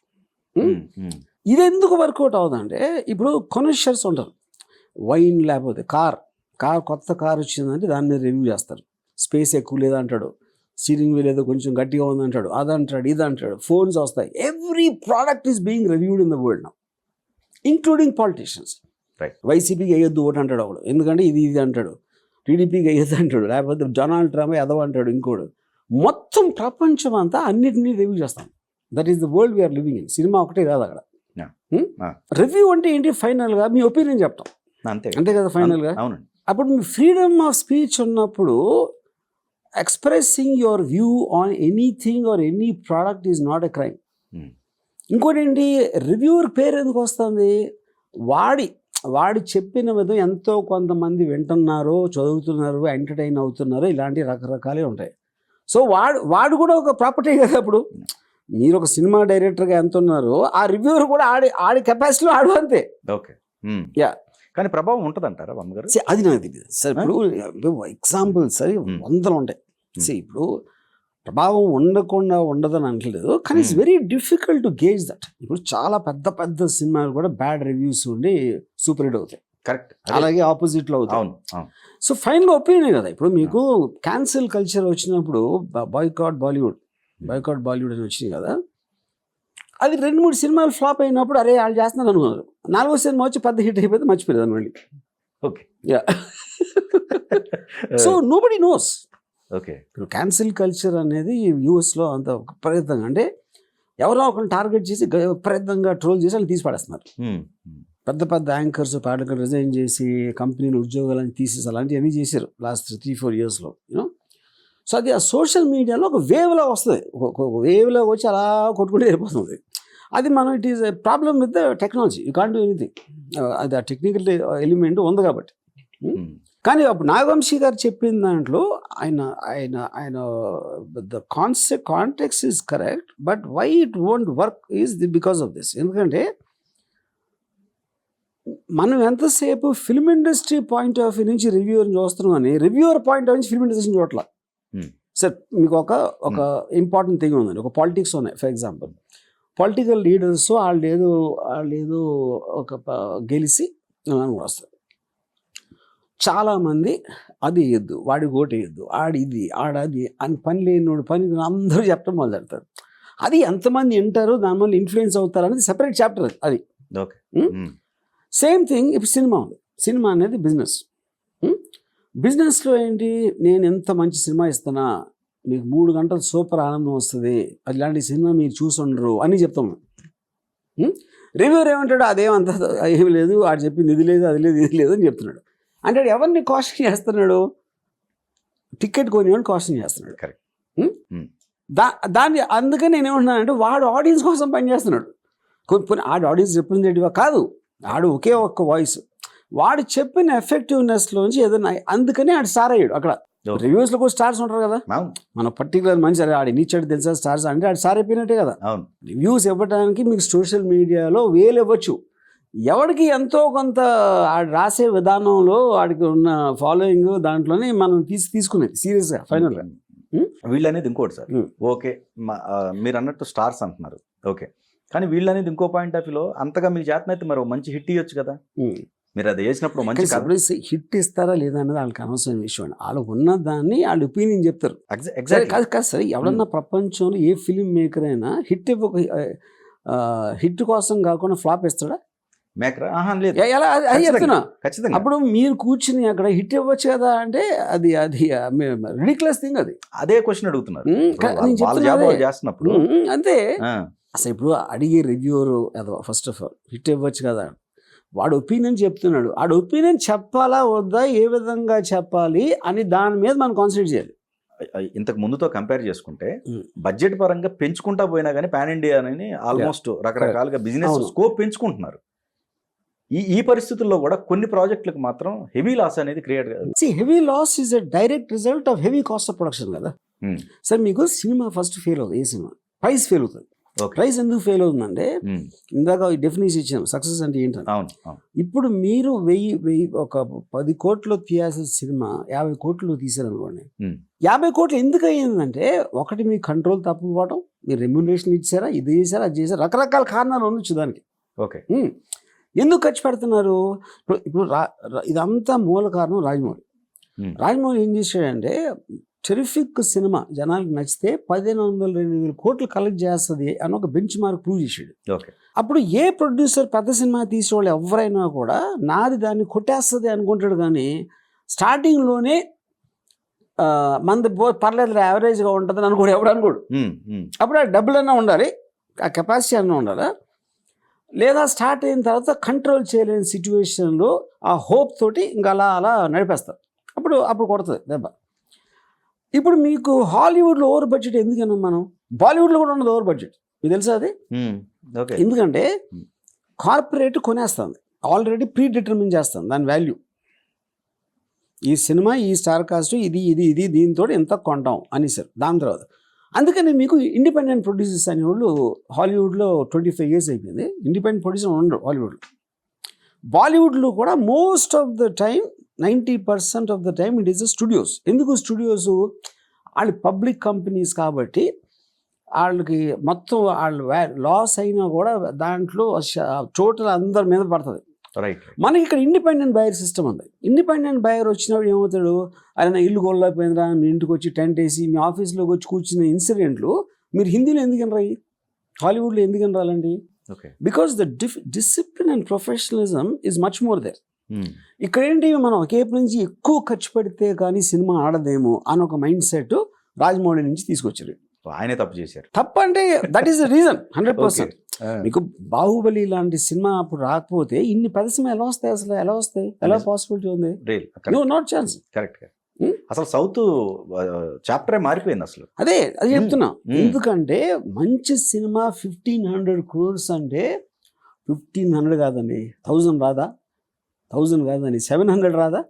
[SPEAKER 2] ఇది ఎందుకు వర్కౌట్ అవుతుందంటే ఇప్పుడు కొనర్షియర్స్ ఉంటారు, వైన్ లేకపోతే కార్ కొత్త కార్ వచ్చిందంటే దాని మీద రివ్యూ చేస్తారు. స్పేస్ ఎక్కువ లేదంటాడు, స్టీరింగ్ వీల్ ఏదో కొంచెం గట్టిగా ఉందంటాడు, అదంటాడు ఇదంటాడు, ఫోన్స్ వస్తాయి. Every product is being reviewed in the world now, including politicians. వైసీపీకి వేయొద్దు ఓటు అంటాడు ఒకడు, ఎందుకంటే ఇది అంటాడు, టీడీపీకి వేయొద్దు అంటాడు, లేకపోతే డొనాల్డ్ ట్రంప్ ఎదవ అంటాడు ఇంకోడు. మొత్తం ప్రపంచం అంతా అన్నిటినీ రివ్యూ చేస్తాం. That is the world we are living in. Cinema ఒకటే కాదు అక్కడ. రివ్యూ అంటే ఏంటి, ఫైనల్గా మీ ఒపీనియన్ చెప్తాం, అంతే కదా ఫైనల్గా. అప్పుడు మీ ఫ్రీడమ్ ఆఫ్ స్పీచ్ ఉన్నప్పుడు expressing your view on anything or any product is not a crime. ఇంకోటి ఏంటి, రివ్యూవర్ పేరు ఎందుకు వస్తుంది, వాడి వాడు చెప్పిన విధం ఎంతో కొంతమంది వింటున్నారో చదువుతున్నారు ఎంటర్టైన్ అవుతున్నారో ఇలాంటి రకరకాలే ఉంటాయి. సో వాడు కూడా ఒక ప్రాపర్టీ కదా. అప్పుడు మీరు ఒక సినిమా డైరెక్టర్గా ఎంత ఉన్నారో ఆ రివ్యూవర్ కూడా ఆడి కెపాసిటీలో ఆడు అంతే.
[SPEAKER 1] ఓకే.
[SPEAKER 2] యా,
[SPEAKER 1] కానీ ప్రభావం ఉంటుందంటారా వర్మ గారు?
[SPEAKER 2] అది నాకు తెలియదు సార్. ఇప్పుడు ఎగ్జాంపుల్ సార్ వందలు ఉంటాయి. ఇప్పుడు ప్రభావం ఉండదని అనట్లేదు, కానీ it's very difficult to gauge that. ఇప్పుడు చాలా పెద్ద పెద్ద సినిమాలు కూడా బ్యాడ్ రివ్యూస్ ఉండి సూపర్ హిట్ అవుతాయి.
[SPEAKER 1] కరెక్ట్.
[SPEAKER 2] అలాగే ఆపోజిట్లో అవుతాయి.
[SPEAKER 1] అవును.
[SPEAKER 2] సో ఫైనల్ ఒపీనియన్ కదా. ఇప్పుడు మీకు క్యాన్సిల్ కల్చర్ వచ్చినప్పుడు బాయ్కాట్ బాలీవుడ్ అని వచ్చినాయి కదా. అది 2-3 సినిమాలు ఫ్లాప్ అయినప్పుడు అరే వాళ్ళు చేస్తున్నారు అనుకున్నారు. 4వ సినిమా వచ్చి పెద్ద హిట్ అయిపోతే మర్చిపోయేది మళ్ళీ.
[SPEAKER 1] Okay.
[SPEAKER 2] Yeah. So nobody nose.
[SPEAKER 1] Okay.
[SPEAKER 2] ఇప్పుడు క్యాన్సిల్ కల్చర్ అనేది యూఎస్లో అంత విపరీతంగా, అంటే ఎవరో ఒకరిని టార్గెట్ చేసి విపరీతంగా ట్రోల్ చేసి వాళ్ళు తీసి పడేస్తున్నారు. పెద్ద పెద్ద యాంకర్స్ పాటలు రిజైన్ చేసి కంపెనీలు ఉద్యోగాలను తీసేసి అలాంటివన్నీ చేశారు లాస్ట్ 3-4 ఇయర్స్లో. యూనో, సో అది ఆ సోషల్ మీడియాలో ఒక వేవ్లో వస్తుంది, ఒక వేవ్లో వచ్చి అలా కొట్టుకుంటూ వెళ్ళిపోతుంది. అది మనం it is a problem with the technology. You can't do anything. అది ఆ టెక్నికల్ ఎలిమెంట్ ఉంది కాబట్టి. కానీ అప్పుడు నాగవంశీ గారు చెప్పిన దాంట్లో ఆయన the context is correct, but why it won't work is because of this. ఎందుకంటే మనం ఎంతసేపు film industry point of view నుంచి రివ్యూవర్ని చూస్తున్నాం అని రివ్యూవర్ పాయింట్ ఆఫ్ నుంచి ఫిల్మ్ ఇండస్ట్రీ చూడట్ల. సార్ మీకు ఒక ఇంపార్టెంట్ థింగ్ ఉందండి. ఒక పాలిటిక్స్ ఉన్నాయి. ఫర్ ఎగ్జాంపుల్ పొలిటికల్ లీడర్స్ వాళ్ళు ఏదో ఒక గెలిచి వస్తారు. చాలామంది అది వేయద్దు, వాడి ఓటు వేయద్దు, ఆడది అని పని లేనివాడు పని అందరూ చెప్పడం మొదలెడతారు. అది ఎంతమంది వింటారు, దానివల్ల ఇన్ఫ్లుయెన్స్ అవుతారు అనేది సెపరేట్ చాప్టర్ అది.
[SPEAKER 1] ఓకే.
[SPEAKER 2] సేమ్ థింగ్ ఇప్పుడు సినిమా ఉంది. సినిమా అనేది బిజినెస్లో ఏంటి, నేను ఎంత మంచి సినిమా ఇస్తున్నా, మీకు 3 గంటలు సూపర్ ఆనందం వస్తుంది, అట్లాంటి సినిమా మీరు చూసి ఉండరు అని చెప్తాం. రివ్యూర్ ఏమంటాడు, అదేమంత ఏమి లేదు, ఆడు చెప్పింది ఇది లేదు అది లేదు ఇది లేదు అని చెప్తున్నాడు. అంటే ఎవరిని కాషన్ చేస్తున్నాడు, టికెట్ కొనివాడిని కాషన్ చేస్తున్నాడు.
[SPEAKER 1] కరెక్ట్.
[SPEAKER 2] దాన్ని అందుకని నేను ఏమంటున్నానంటే వాడు ఆడియన్స్ కోసం పనిచేస్తున్నాడు. ఆడు ఆడియన్స్ రిప్రజెంటేటివ్గా కాదు, ఆడు ఒకే ఒక్క వాయిస్, వాడు చెప్పిన ఎఫెక్టివ్నెస్లోంచి ఏదైనా, అందుకని ఆడు స్టార్ అయ్యాడు. అక్కడ రివ్యూస్లో కూడా స్టార్స్ ఉంటారు కదా, మన పర్టికులర్ మనిషి ఆడు నీచాడు తెలుసా స్టార్స్ అంటే ఆడు స్టార్ అయిపోయినట్టే కదా. రివ్యూస్ ఇవ్వడానికి మీకు సోషల్ మీడియాలో వేలు ఇవ్వచ్చు, ఎవరికి ఎంతో కొంత ఆడు రాసే విధానంలో వాడికి ఉన్న ఫాలోయింగ్ దాంట్లోనే మనం తీసుకునేది సీరియస్గా ఫైనల్గా.
[SPEAKER 1] వీళ్ళు అనేది ఇంకోటి సార్. ఓకే, మీరు అన్నట్టు స్టార్స్ అంటున్నారు. ఓకే, కానీ వీళ్ళు అనేది ఇంకో పాయింట్ ఆఫ్ వ్యూలో అంతగా మీకు చేతనైతే మరి మంచి హిట్ ఇవ్వచ్చు కదా. మీరు అది వేసినప్పుడు మంచి
[SPEAKER 2] హిట్ ఇస్తారా లేదా అనేది వాళ్ళకి అనవసరం విషయం అండి. వాళ్ళకు ఉన్న దాన్ని వాళ్ళ ఒపీనియన్ చెప్తారు. కాదు సరే, ఎవరన్నా ప్రపంచంలో ఏ ఫిలిం మేకర్ అయినా హిట్ కోసం కాకుండా ఫ్లాప్ ఇస్తాడా? అప్పుడు మీరు కూర్చుని అక్కడ హిట్ ఇవ్వచ్చు కదా అంటే అది రిడిక్యులస్ థింగ్. అది
[SPEAKER 1] అదే క్వశ్చన్ అడుగుతున్నారు చేస్తున్నప్పుడు
[SPEAKER 2] అంతే. అసలు ఇప్పుడు అడిగే reviewer first of all hit ఇవ్వచ్చు కదా, వాడు ఒపీనియన్ చెప్తున్నాడు, వాడు ఒపీనియన్ చెప్పాలా వద్దా, ఏ విధంగా చెప్పాలి అని దాని మీద మనం కాన్సన్ట్రేట్ చేయాలి.
[SPEAKER 1] ఇంతకు ముందుతో కంపేర్ చేసుకుంటే బడ్జెట్ పరంగా పెంచుకుంటా పోయినా కానీ పాన్ ఇండియా అని ఆల్మోస్ట్ రకరకాలుగా బిజినెస్ స్కోప్ పెంచుకుంటున్నారు. ఈ పరిస్థితుల్లో కూడా కొన్ని ప్రాజెక్టులకు మాత్రం హెవీ లాస్ అనేది క్రియేట్ కాదు.
[SPEAKER 2] Heavy loss is a direct result of heavy cost of production కదా. సార్ మీకు సినిమా ఫస్ట్ ఫెయిల్ అవుతుంది, ఏ సినిమా ప్రైస్ ఫెయిల్ అవుతుంది. ప్రైస్ ఎందుకు ఫెయిల్ అవుతుందంటే ఇందాక డెఫినేషన్ ఇచ్చాను సక్సెస్ అంటే ఏంటంటే, ఇప్పుడు మీరు 1000 ఒక 10 కోట్లు తీయాల్సిన సినిమా 50 కోట్లు తీసారనుకోండి, 50 కోట్లు ఎందుకు అయ్యిందంటే ఒకటి మీ కంట్రోల్ తప్పుకోవడం, మీరు రెమ్యునరేషన్ ఇచ్చారా, ఇది చేశారా అది చేశారా, రకరకాల కారణాలు ఉండొచ్చు దానికి.
[SPEAKER 1] ఓకే,
[SPEAKER 2] ఎందుకు ఖర్చు పెడుతున్నారు? ఇప్పుడు ఇదంతా మూల కారణం రాజమౌళి ఏం చేశాడంటే టెరిఫిక్ సినిమా జనాలకు నచ్చితే 1500-2000 కోట్లు కలెక్ట్ చేస్తుంది అని ఒక బెంచ్ మార్క్ ప్రూవ్ చేశాడు. అప్పుడు ఏ ప్రొడ్యూసర్ పెద్ద సినిమా తీసేవాళ్ళు ఎవరైనా కూడా నాది దాన్ని కొట్టేస్తుంది అనుకుంటాడు, కానీ స్టార్టింగ్లోనే మంది పర్లేదు యావరేజ్గా ఉంటుందని అనుకోడు, ఎవడు అనుకోడు. అప్పుడు ఆ డబ్బులన్నా ఉండాలి, ఆ కెపాసిటీ అన్నా ఉండాలి, లేదా స్టార్ట్ అయిన తర్వాత కంట్రోల్ చేయలేని సిచ్యువేషన్లో ఆ హోప్ తోటి ఇంకా అలా నడిపేస్తారు. అప్పుడు కొడుతుంది దెబ్బ. ఇప్పుడు మీకు హాలీవుడ్లో ఓవర్ బడ్జెట్ ఎందుకన్నా, మనం బాలీవుడ్లో కూడా ఉన్నది ఓవర్ బడ్జెట్, మీకు తెలుసా అది? ఎందుకంటే కార్పొరేట్ కొనేస్తుంది, ఆల్రెడీ ప్రీ డిటర్మిన్ చేస్తాను దాని వాల్యూ. ఈ సినిమా ఈ స్టార్ కాస్ట్ ఇది దీంతో ఎంత కొంటాం అనేసారు. దాని తర్వాత అందుకని మీకు ఇండిపెండెంట్ ప్రొడ్యూసర్స్ అనేవాళ్ళు హాలీవుడ్లో 25 years అయిపోయింది. ఇండిపెండెంట్ ప్రొడ్యూసర్ ఉండరు హాలీవుడ్లో. బాలీవుడ్లో కూడా most of the time 90% of the time it is the studios. ఎందుకు స్టూడియోస్? వాళ్ళు పబ్లిక్ కంపెనీస్ కాబట్టి వాళ్ళకి మొత్తం వాళ్ళు లాస్ అయినా కూడా దాంట్లో టోటల్ అందరి మీద పడుతుంది.
[SPEAKER 1] రైట్.
[SPEAKER 2] మనకి ఇక్కడ ఇండిపెండెంట్ బయర్ సిస్టమ్ ఉంది. ఇండిపెండెంట్ బయర్ వచ్చినప్పుడు ఏమవుతాడు, ఆయన ఇల్లు గొల్లపోయిందిరా మీ ఇంటికి వచ్చి టెంట్ వేసి మీ ఆఫీస్లోకి వచ్చి కూర్చున్న ఇన్సిడెంట్లు మీరు హిందీలో ఎందుకు వినరాయి, హాలీవుడ్లో ఎందుకు వినరాలండి? Because the discipline and professionalism is much more there. ఇక్కడ ఏంటి, మనం ఒకేపు నుంచి ఎక్కువ ఖర్చు పెడితే కానీ సినిమా ఆడదేమో అని ఒక మైండ్ సెట్ రాజమౌళి నుంచి తీసుకొచ్చారు.
[SPEAKER 1] ఆయనే తప్పు చేశారు.
[SPEAKER 2] తప్పు అంటే దట్ ఈస్ ద రీజన్ 100%. మీకు బాహుబలి లాంటి సినిమా అప్పుడు రాకపోతే ఇన్ని పెద్ద సినిమా ఎలా వస్తాయి, అసలు ఎలా వస్తాయి, ఎలా పాసిబిలిటీ ఉంది? No not chance.
[SPEAKER 1] కరెక్ట్. అసలు సౌత్ చాప్టరే మారిపోయింది అసలు.
[SPEAKER 2] అది చెప్తున్నా. ఎందుకంటే మంచి సినిమా 1500 crores అంటే 1500 కాదండి, 1000 రాదా, 1000 కాదండి, 700 రాదా,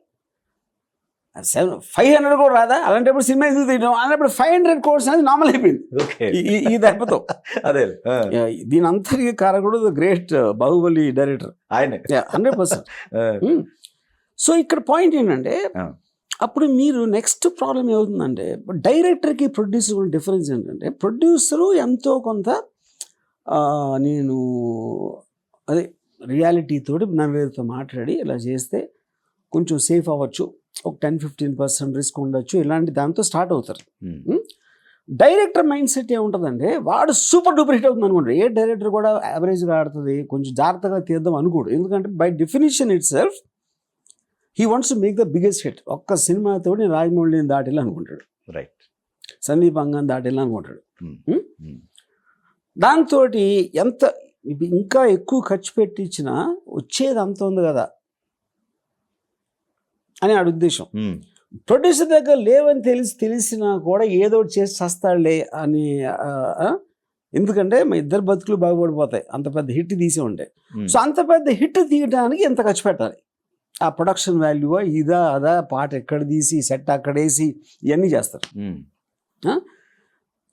[SPEAKER 2] 500 కూడా రాదా? అలాంటప్పుడు సినిమా ఎందుకు తీయడం అన్నప్పుడు 500 crores అనేది నార్మల్ అయిపోయింది ఈ దెబ్బతో.
[SPEAKER 1] అదే
[SPEAKER 2] దీని అంతరికి కారకుడు గ్రేట్ బాహుబలి డైరెక్టర్
[SPEAKER 1] ఆయనే
[SPEAKER 2] 100%. సో ఇక్కడ పాయింట్ ఏంటంటే అప్పుడు మీరు నెక్స్ట్ ప్రాబ్లం ఏమవుతుందంటే డైరెక్టర్కి ప్రొడ్యూసర్ డిఫరెన్స్ ఏంటంటే ప్రొడ్యూసరు ఎంతో కొంత నేను అదే రియాలిటీతో నలుగురితో మాట్లాడి ఇలా చేస్తే కొంచెం సేఫ్ అవ్వచ్చు, ఒక 10-15% రిస్క్ ఉండొచ్చు, ఇలాంటి దాంతో స్టార్ట్ అవుతారు. డైరెక్టర్ మైండ్ సెట్ ఏముంటుందంటే వాడు సూపర్ డూపర్ హిట్ అవుతుంది అనుకుంటారు. ఏ డైరెక్టర్ కూడా యావరేజ్గా ఆడుతుంది, కొంచెం జాగ్రత్తగా తీద్దాం అనుకోడు. ఎందుకంటే by definition it self he wants to make the biggest hit. ఒక్క సినిమాతో నేను రాజమౌళిని దాటిల్లా అనుకుంటాడు,
[SPEAKER 1] రైట్,
[SPEAKER 2] సందీప్ అంగాన్ని దాటిల్లా అనుకుంటాడు. దాంతో ఎంత ఇంకా ఎక్కువ ఖర్చు పెట్టించినా వచ్చేది అంత ఉంది కదా అని ఆడి ఉద్దేశం. ప్రొడ్యూసర్ దగ్గర లేవని తెలిసినా కూడా ఏదో ఒకటి చేసి చస్తాడులే అని. ఎందుకంటే మా ఇద్దరు బతుకులు బాగుపడిపోతాయి అంత పెద్ద హిట్ తీసి ఉంటే. సో అంత పెద్ద హిట్ తీయడానికి ఎంత ఖర్చు పెట్టాలి, ఆ ప్రొడక్షన్ వాల్యూ ఇదా అదా, పాట ఎక్కడ తీసి సెట్ అక్కడ వేసి ఇవన్నీ చేస్తారు.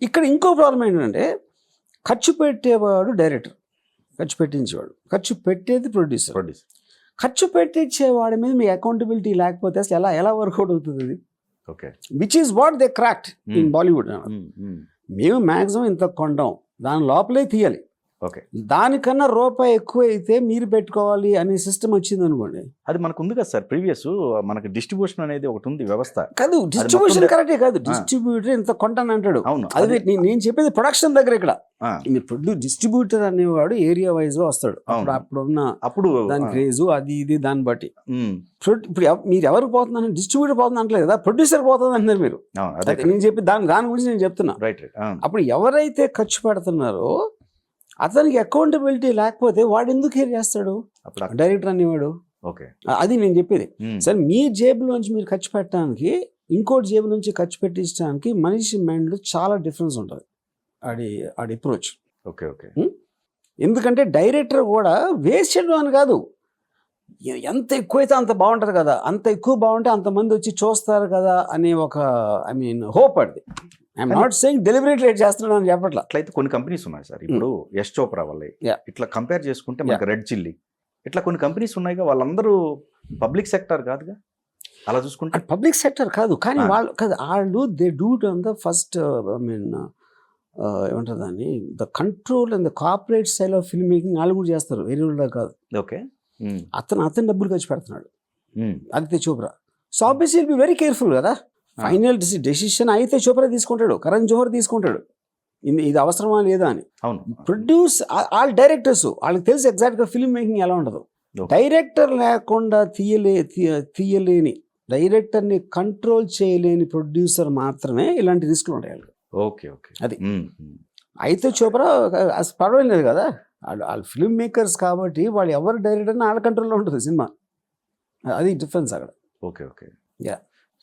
[SPEAKER 2] ఇక్కడ ఇంకో ప్రాబ్లం ఏంటంటే ఖర్చు పెట్టేవాడు డైరెక్టర్, ఖర్చు పెట్టించేవాడు, ఖర్చు పెట్టేది ప్రొడ్యూసర్. ఖర్చు పెట్టించేవాడి మీద మీ అకౌంటబిలిటీ లేకపోతే అసలు ఎలా వర్కౌట్ అవుతుంది అది? Which is what they cracked in Bollywood. మేము మ్యాక్సిమం ఇంత కొంటాం, దాని లోపలే తీయాలి. దానికన్నా రూపాయి ఎక్కువ అయితే మీరు పెట్టుకోవాలి అనే సిస్టమ్ వచ్చింది అనుకోండి.
[SPEAKER 1] అది మనకు ఉంది కదా సార్, ప్రీవియస్ మనకి డిస్ట్రిబ్యూషన్ అనేది ఒకటి ఉంది వ్యవస్థ.
[SPEAKER 2] కాదు డిస్ట్రిబ్యూషన్ కరెక్టే కాదు, డిస్ట్రిబ్యూటర్ ఇంత కొంటాను అంటాడు.
[SPEAKER 1] అవును,
[SPEAKER 2] అది నేను చెప్పేది ప్రొడక్షన్ దగ్గర. ఇక్కడ మీరు డిస్ట్రిబ్యూటర్ అనేవాడు ఏరియా వైజ్ గా వస్తాడు. అప్పుడు దాని క్రేజ్ అది ఇది దాన్ని బట్టి. ఇప్పుడు మీరు ఎవరికి పోతున్నాను, డిస్ట్రిబ్యూటర్ పోతుంది అంటలేదు కదా, ప్రొడ్యూసర్ పోతుంది అంటున్నారు మీరు. నేను చెప్పి దాని గురించి నేను చెప్తున్నా. అప్పుడు ఎవరైతే ఖర్చు పెడుతున్నారో అతనికి అకౌంటబిలిటీ లేకపోతే వాడు ఎందుకు కేర్ చేస్తాడు డైరెక్టర్ అనేవాడు? అది నేను చెప్పేది. సరే మీ జేబులోంచి మీరు ఖర్చు పెట్టడానికి ఇంకోటి జేబు నుంచి ఖర్చు పెట్టించడానికి మనిషి మైండ్లో చాలా డిఫరెన్స్ ఉంటుంది ఆడి అప్రోచ్. ఎందుకంటే డైరెక్టర్ కూడా వేస్ట్ చేయడం అని కాదు, ఎంత ఎక్కువైతే అంత బాగుంటుంది కదా, అంత ఎక్కువ బాగుంటే అంతమంది వచ్చి చూస్తారు కదా అనే ఒక హోప్ అది. I'm not saying delivery rate చేస్తున్నాను అని చెప్పట్లా.
[SPEAKER 1] అట్లయితే కొన్ని కంపెనీస్ ఉన్నాయి సార్, ఇప్పుడు యశ్ చోప్రా వల్ల ఇట్లా కంపేర్ చేసుకుంటే మనకి రెడ్ చిల్లీ ఇట్లా కొన్ని కంపెనీస్ ఉన్నాయి, వాళ్ళందరూ పబ్లిక్ సెక్టర్ కాదుగా. అలా చూసుకుంటే
[SPEAKER 2] పబ్లిక్ సెక్టర్ కాదు, కానీ వాళ్ళు they do it on the first ఏమంటారు దాన్ని, the control and the corporate style of film making వాళ్ళు కూడా చేస్తారు, వేరే వాళ్ళు కాదు. అతను డబ్బులు ఖర్చు పెడుతున్నాడు Aditya Chopra. So obviously will be very careful కదా. ఫైనల్ డెసిషన్ అయితే చోప్రా తీసుకుంటాడు, కరణ్ జోహర్ తీసుకుంటాడు, ఇది అవసరమా లేదా అని. ప్రొడ్యూస్ వాళ్ళ డైరెక్టర్స్ వాళ్ళకి తెలుసు ఎగ్జాక్ట్గా ఫిల్మ్ మేకింగ్ ఎలా ఉండదు. డైరెక్టర్ లేకుండా తీయలేని డైరెక్టర్ని కంట్రోల్ చేయలేని ప్రొడ్యూసర్ మాత్రమే ఇలాంటి రిస్క్లు ఉంటాయి. అది అయితే చోప్రా పర్వాలేదు కదా, వాళ్ళు ఫిల్మ్ మేకర్స్ కాబట్టి వాళ్ళు ఎవరు డైరెక్టర్ని వాళ్ళ కంట్రోల్లో ఉంటుంది సినిమా. అది డిఫరెన్స్ అక్కడ.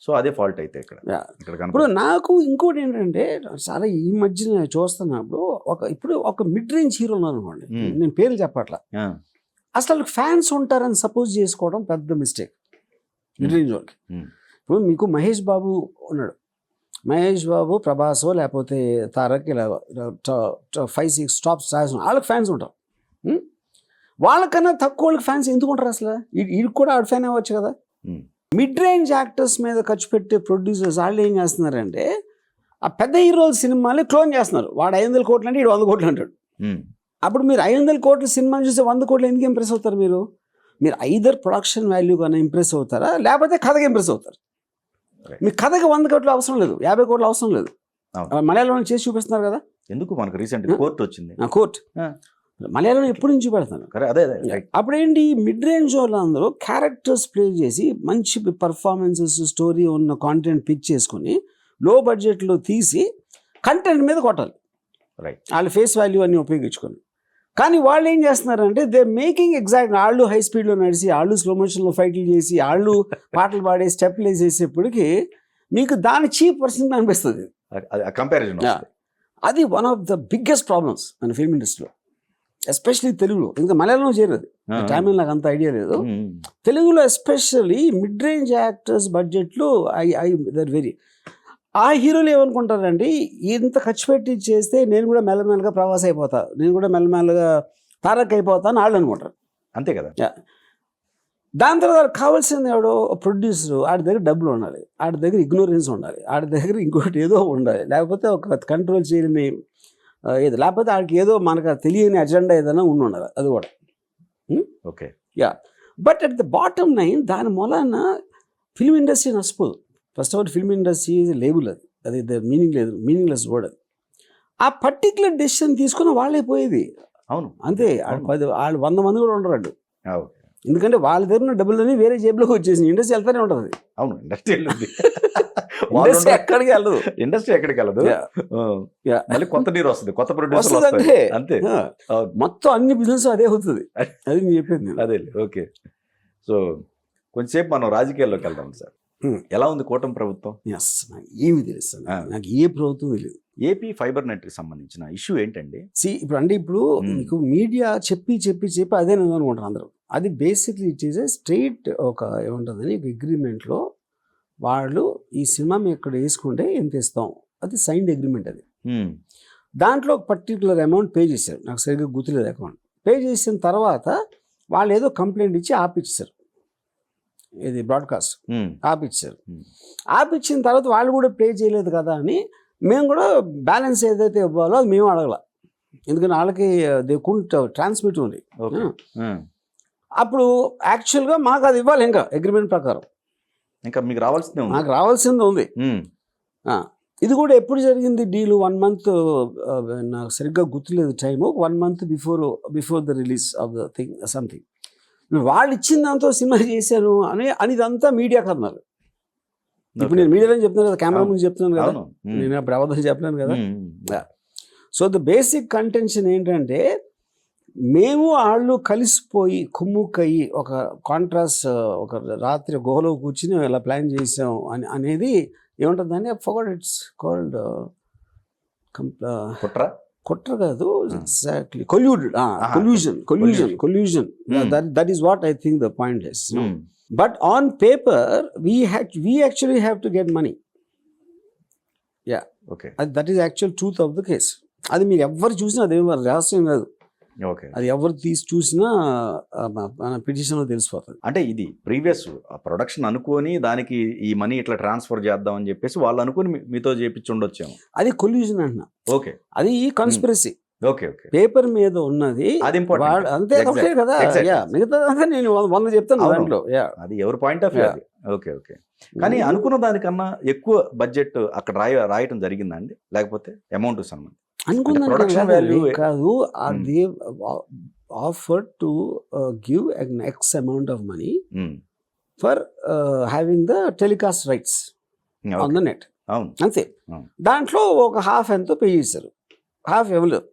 [SPEAKER 1] సో అదే ఫాల్ట్ అయితే ఇక్కడ.
[SPEAKER 2] ఇప్పుడు నాకు ఇంకోటి ఏంటంటే చాలా ఈ మధ్యన చూస్తున్నప్పుడు ఇప్పుడు ఒక మిడ్ రేంజ్ హీరో ఉన్నారు అనుకోండి, నేను పేర్లు చెప్పట్లా, అసలు వాళ్ళకి ఫ్యాన్స్ ఉంటారని సపోజ్ చేసుకోవడం పెద్ద మిస్టేక్ మిడ్ రేంజ్ వాళ్ళకి. ఇప్పుడు మీకు మహేష్ బాబు ఉన్నాడు, మహేష్ బాబు ప్రభాసో లేకపోతే తారక్ ఇలా 5-6 టాప్ స్టార్స్ వాళ్ళకి ఫ్యాన్స్ ఉంటారు. వాళ్ళకన్నా తక్కువ వాళ్ళకి ఫ్యాన్స్ ఎందుకు ఉంటారు అసలు? వీడికి కూడా ఆవిడ ఫ్యాన్ అవ్వచ్చు కదా. మిడ్ రేంజ్ యాక్టర్స్ మీద ఖర్చు పెట్టే ప్రొడ్యూసర్స్ వాళ్ళు ఏం చేస్తున్నారంటే ఆ పెద్ద హీరోల సినిమాని క్లోన్ చేస్తున్నారు. వాడు 500 కోట్లు అంటే వీడు 100 కోట్లు అంటాడు. అప్పుడు మీరు 500 కోట్ల సినిమాని చూస్తే 100 కోట్లు ఎందుకు ఇంప్రెస్ అవుతారు? మీరు ఐదర్ ప్రొడక్షన్ వాల్యూ కన్నా ఇంప్రెస్ అవుతారా, లేకపోతే కథకి ఇంప్రెస్ అవుతారు. మీ కథకి 100 కోట్లు అవసరం లేదు, 50 కోట్లు అవసరం లేదు. మలయాళంలో చేసి చూపిస్తున్నారు కదా.
[SPEAKER 1] ఎందుకు మనకు రీసెంట్ కోర్ట్ వచ్చింది,
[SPEAKER 2] కోర్ట్ మలయాళంలో ఎప్పుడు నుంచి పెడతాను. అప్పుడు ఏంటి, మిడ్ రేంజ్ వాళ్ళందరూ క్యారెక్టర్స్ ప్లే చేసి మంచి పర్ఫార్మెన్సెస్ స్టోరీ ఉన్న కాంటెంట్ పిక్ చేసుకుని లో బడ్జెట్లో తీసి కంటెంట్ మీద కొట్టాలి, వాళ్ళ ఫేస్ వాల్యూ అన్ని ఉపయోగించుకొని. కానీ వాళ్ళు ఏం చేస్తున్నారంటే దే మేకింగ్ ఎగ్జాక్ట్ వాళ్ళు హై స్పీడ్లో నడిచి, వాళ్ళు స్లో మోషన్లో ఫైట్లు చేసి, వాళ్ళు పాటలు పాడే స్టెప్లు వేసేసేప్పటికి మీకు దాని చీప్ వర్షన్ అనిపిస్తుంది
[SPEAKER 1] కంపారిజన్.
[SPEAKER 2] అది one of the biggest problems మన ఫిల్మ్ ఇండస్ట్రీలో, ఎస్పెషలీ తెలుగులో. ఇంకా మలయాళంలో చేరదు, తమిళ నాకు అంత ఐడియా లేదు. తెలుగులో ఎస్పెషల్లీ మిడ్ రేంజ్ యాక్టర్స్ బడ్జెట్లో దర్ వెరీ ఆ హీరోలు ఏమనుకుంటారంటే ఇంత ఖర్చు పెట్టి చేస్తే నేను కూడా మెల్లమెల్లగా ప్రవాస అయిపోతా, నేను కూడా మెల్లమెల్లగా తారక్ అయిపోతా అని వాళ్ళు అనుకుంటారు.
[SPEAKER 1] అంతే కదా.
[SPEAKER 2] దాని తర్వాత కావాల్సింది ఎవడో ప్రొడ్యూసరు, ఆడి దగ్గర డబ్బులు ఉండాలి, ఆడి దగ్గర ఇగ్నోరెన్స్ ఉండాలి, ఆడి దగ్గర ఇంకోటి ఏదో ఉండాలి, లేకపోతే ఒక కంట్రోల్ చేయలేని ఏదో, లేకపోతే ఆడికి ఏదో మనకు తెలియని అజెండా ఏదైనా ఉండాలి, అది కూడా.
[SPEAKER 1] Okay,
[SPEAKER 2] but at the bottom line దాని మూలాన ఫిల్మ్ ఇండస్ట్రీ నష్టపోదు. First of all film industry is label, అది మీనింగ్ లేదు, మీనింగ్లెస్ వర్డ్ అది. ఆ పర్టికులర్ డెసిషన్ తీసుకుని వాళ్ళే పోయేది.
[SPEAKER 1] అవును,
[SPEAKER 2] అంతే. వాళ్ళు 100 మంది కూడా ఉండరు. ఎందుకంటే వాళ్ళ దగ్గర ఉన్న డబ్బులని వేరే జేబులోకి వచ్చేసి ఇండస్ట్రీ వెళ్తానే ఉంటుంది.
[SPEAKER 1] అవును, ఇండస్ట్రీ
[SPEAKER 2] ఎక్కడికి వెళ్ళదు,
[SPEAKER 1] ఇండస్ట్రీ ఎక్కడికి వెళ్ళదు. మళ్ళీ కొత్త నీరు వస్తుంది, కొత్త ప్రొడ్యూసర్
[SPEAKER 2] అంటే
[SPEAKER 1] అంతే.
[SPEAKER 2] మొత్తం అన్ని బిజినెస్ అదే అవుతుంది. అది నేను చెప్పింది
[SPEAKER 1] అదే. ఓకే, సో కొంచెంసేపు మనం రాజకీయాల్లోకి వెళ్దాం సార్. ఎలా ఉంది కూటమి ప్రభుత్వం?
[SPEAKER 2] నాకు ఏమి తెలుసు, నాకు ఏ ప్రభుత్వం తెలియదు.
[SPEAKER 1] ఏపీ ఫైబర్ నెట్కి సంబంధించిన ఇష్యూ ఏంటండి?
[SPEAKER 2] ఇప్పుడు మీకు మీడియా చెప్పి అదే నేను అనుకుంటాను అందరూ. అది basically it is a straight ఒక ఏముంటుందని అగ్రిమెంట్లో వాళ్ళు ఈ సినిమా మేము ఇక్కడ వేసుకుంటే ఎంత ఇస్తాం, అది సైన్డ్ అగ్రిమెంట్. అది దాంట్లో ఒక పర్టికులర్ అమౌంట్ పే చేశారు, నాకు సరిగ్గా గుర్తులేదు అకౌంట్. పే చేసిన తర్వాత వాళ్ళు ఏదో కంప్లైంట్ ఇచ్చి ఆపిచ్చారు, ఇది బ్రాడ్కాస్ట్ ఆపిచ్చారు. ఆపిచ్చిన తర్వాత వాళ్ళు కూడా పే చేయలేదు కదా అని మేము కూడా బ్యాలెన్స్ ఏదైతే ఇవ్వాలో అది మేము అడగల, ఎందుకంటే వాళ్ళకి దే కుడెంట్ ట్రాన్స్మిట్ ఉంది. అప్పుడు యాక్చువల్గా మాకు అది ఇవ్వాలి, ఇంకా అగ్రిమెంట్ ప్రకారం
[SPEAKER 1] ఇంకా మీకు రావాల్సిందే,
[SPEAKER 2] నాకు రావాల్సింది ఉంది. ఇది కూడా ఎప్పుడు జరిగింది డీలు, 1 month, నాకు సరిగ్గా గుర్తులేదు time, 1 month before the release of the thing something. వాళ్ళు ఇచ్చిన దాంతో సినిమా చేశాను అని ఇదంతా మీడియాకి అన్నారు. ఇప్పుడు నేను మీడియాలో చెప్తున్నాను కదా, కెమెరా ముందు చెప్తున్నాను కదా, నేను అప్పుడు అబద్ధాలు చెప్పలేను కదా. సో ద బేసిక్ కంటెన్షన్ ఏంటంటే మేము వాళ్ళు కలిసిపోయి కుమ్ముక్కయ్యి ఒక కాంట్రాస్ట్, ఒక రాత్రి గుహలో కూర్చుని ఇలా ప్లాన్ చేసాం అనేది ఏముంటుందని ఫర్గాట్, ఇట్స్ కాల్డ్ కుట్ర కాదు, exactly collusion. That is what I think the point is. But on paper we actually have to get money. That is actual truth of the case. అది మీరు ఎవరు చూసినా అదేం రహస్యం కాదు, అది ఎవరు తీసి చూసినా పిటిషన్లో తెలిసిపోతుంది.
[SPEAKER 1] అంటే ఇది ప్రీవియస్ ప్రొడక్షన్ అనుకొని దానికి ఈ మనీ ఇట్లా ట్రాన్స్ఫర్ చేద్దాం అని చెప్పేసి వాళ్ళు అనుకుని మీతో చేపించి ఉండొచ్చాము,
[SPEAKER 2] అది కొల్యూషన్ అంటున్నా.
[SPEAKER 1] ఓకే,
[SPEAKER 2] అది కన్స్పిరసీ.
[SPEAKER 1] ఓకే,
[SPEAKER 2] పేపర్ మీద ఉన్నది
[SPEAKER 1] అది
[SPEAKER 2] అంతే కదా. మిగతా నేను 100 చెప్తాను దాంట్లో,
[SPEAKER 1] అది ఎవరి పాయింట్ ఆఫ్ వ్యూ. ఓకే, కానీ అనుకున్న దానికన్నా ఎక్కువ బడ్జెట్ అక్కడ రాయటం జరిగిందండి, లేకపోతే అమౌంట్ సంబంధించి
[SPEAKER 2] అనుకున్నాను కాదు. అది offer to give an X amount of money for having the telecast rights on the net. అంతే. దాంట్లో ఒక హాఫ్ ఎంతో పే చేశారు, హాఫ్ ఇవ్వలేదు.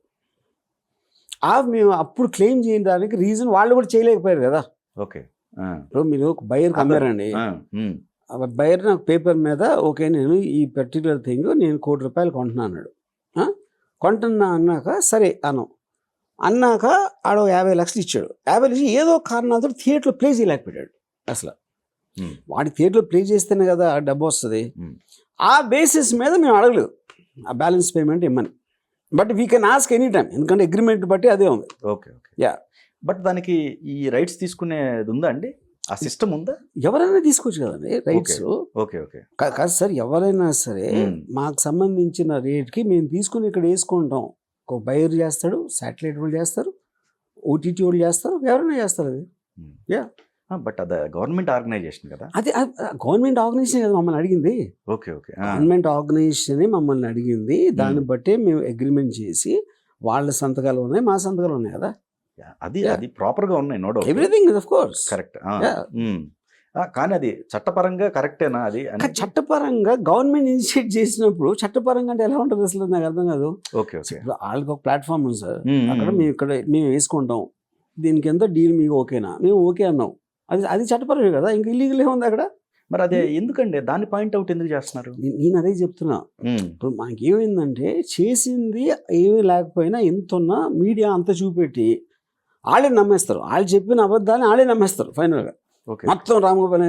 [SPEAKER 2] హాఫ్ మేము అప్పుడు క్లెయిమ్ చేయడానికి రీజన్ వాళ్ళు కూడా చేయలేకపోయారు కదా.
[SPEAKER 1] ఓకే,
[SPEAKER 2] ఇప్పుడు మీరు ఒక బయర్కి అమ్మారండి, బయర్ నాకు పేపర్ మీద ఓకే నేను ఈ పర్టికులర్ థింగ్ నేను ₹1 కోటి కొంటున్నా అన్నాడు. కొంటున్నా అన్నాక సరే అను, అన్నాక ఆడ 50 లక్షలు ఇచ్చాడు. 50 లక్షలు ఏదో కారణాలతో థియేటర్లో ప్లే చేయలేకపోయాడు. అసలు వాడి థియేటర్లో ప్లే చేస్తేనే కదా డబ్బు వస్తుంది. ఆ బేసిస్ మీద మేము అడగలేదు ఆ బ్యాలెన్స్ పేమెంట్ ఇమ్మని. But we can ask any time, ఎందుకంటే అగ్రిమెంట్ బట్టి అదే ఉంది.
[SPEAKER 1] Okay okay yeah. బట్ దానికి ఈ రైట్స్ తీసుకునేది ఉందా అండి? ఆ సిస్టమ్ ఉందా?
[SPEAKER 2] ఎవరైనా తీసుకోవచ్చు కదండి రైట్స్.
[SPEAKER 1] ఓకే ఓకే
[SPEAKER 2] కాదు సార్, ఎవరైనా సరే మాకు సంబంధించిన రేట్కి మేము తీసుకుని ఇక్కడ వేసుకుంటాం. ఒక బయర్ చేస్తాడు, శాటిలైట్ వాళ్ళు చేస్తారు, ఓటీటీ వాళ్ళు చేస్తారు, ఎవరైనా చేస్తారు. అది యా.
[SPEAKER 1] బట్ అది గవర్నమెంట్ ఆర్గనైజేషన్ కదా.
[SPEAKER 2] అది గవర్నమెంట్ ఆర్గనైజేషన్ కదా మమ్మల్ని అడిగింది.
[SPEAKER 1] ఓకే ఓకే
[SPEAKER 2] గవర్నమెంట్ ఆర్గనైజేషన్ మమ్మల్ని అడిగింది. దాన్ని బట్టే మేము అగ్రిమెంట్ చేసి వాళ్ళ సంతకాలు ఉన్నాయి, మా సంతకాలు ఉన్నాయి కదా.
[SPEAKER 1] అది అది ప్రాపర్ గా ఉన్నాయి, no doubt.
[SPEAKER 2] Everything of course
[SPEAKER 1] correct. కానీ అది చట్టపరంగా కరెక్టేనా? అది
[SPEAKER 2] చట్టపరంగా గవర్నమెంట్ ఇనిషియేట్ చేసినప్పుడు చట్టపరంగా అంటే ఎలా ఉంటుంది అసలు నాకు అర్థం కాదు.
[SPEAKER 1] ఓకే ఓకే
[SPEAKER 2] వాళ్ళకి ఒక ప్లాట్ఫామ్ ఉంది సార్, అక్కడ మేము వేసుకుంటాం, దీనికి ఎంత డీల్ మీకు ఓకేనా, మేము ఓకే అన్నాం, అది చట్టపరమే కదా, ఇంకా ఇల్లీగల్ ఏముంది అక్కడ.
[SPEAKER 1] మరి అదే ఎందుకండి దాన్ని పాయింట్ అవుట్ ఎందుకు చేస్తున్నారు?
[SPEAKER 2] నేను అదే చెప్తున్నా. ఇప్పుడు మనకి ఏమైందంటే చేసింది ఏమీ లేకపోయినా ఎంతున్నా మీడియా అంతా చూపెట్టి వాళ్ళే నమ్మేస్తారు. వాళ్ళు చెప్పిన అబద్ధాన్ని వాళ్ళే నమ్మేస్తారు ఫైనల్గా. మొత్తం రామ్గోపాల్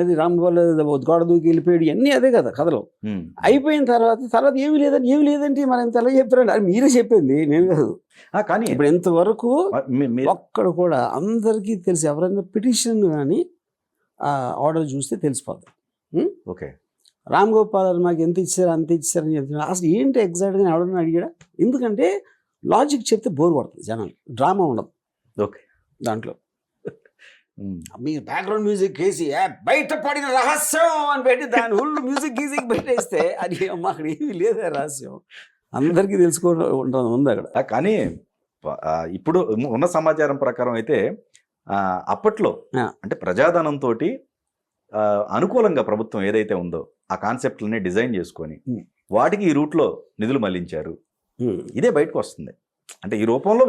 [SPEAKER 2] గోడ దూకి వెళ్ళిపోయాడు, ఇవన్నీ అదే కదా కథలో. అయిపోయిన తర్వాత ఏమీ లేదంటే మరి ఎంత ఎలా చెప్పారండి? అది మీరే చెప్పింది, నేను కాదు.
[SPEAKER 1] కానీ
[SPEAKER 2] ఇప్పుడు ఎంతవరకు ఒక్కడ కూడా అందరికీ తెలిసి, ఎవరైనా పిటిషన్ కానీ ఆర్డర్ చూస్తే తెలిసిపోద్ది.
[SPEAKER 1] ఓకే,
[SPEAKER 2] రామ్ గోపాల్ మాకు ఎంత ఇచ్చారు అంత ఇచ్చారని చెప్తున్నారు. అసలు ఏంటి ఎగ్జాక్ట్గా ఎవడన్నా అడిగాడా? ఎందుకంటే లాజిక్ చెప్తే బోర్ పడుతుంది జనాలు, డ్రామా ఉండదు.
[SPEAKER 1] ఓకే,
[SPEAKER 2] దాంట్లో మీ బ్యాక్గ్రౌండ్ మ్యూజిక్ వేసి బయట పడిన రహస్యం అని పెట్టి దాని ఫుల్ మ్యూజిక్ గీజిక్ పెట్టేస్తే అది అక్కడ ఏమీ లేదా రహస్యం, అందరికీ తెలుసుకోవడం ఉంది అక్కడ.
[SPEAKER 1] కానీ ఇప్పుడు ఉన్న సమాచారం ప్రకారం అయితే అప్పట్లో అంటే ప్రజాధనంతో అనుకూలంగా ప్రభుత్వం ఏదైతే ఉందో ఆ కాన్సెప్ట్లని డిజైన్ చేసుకొని వాటికి ఈ రూట్లో నిధులు మళ్లించారు. ఇదే బయటకు వస్తుంది, అంటే ఈ రూపంలో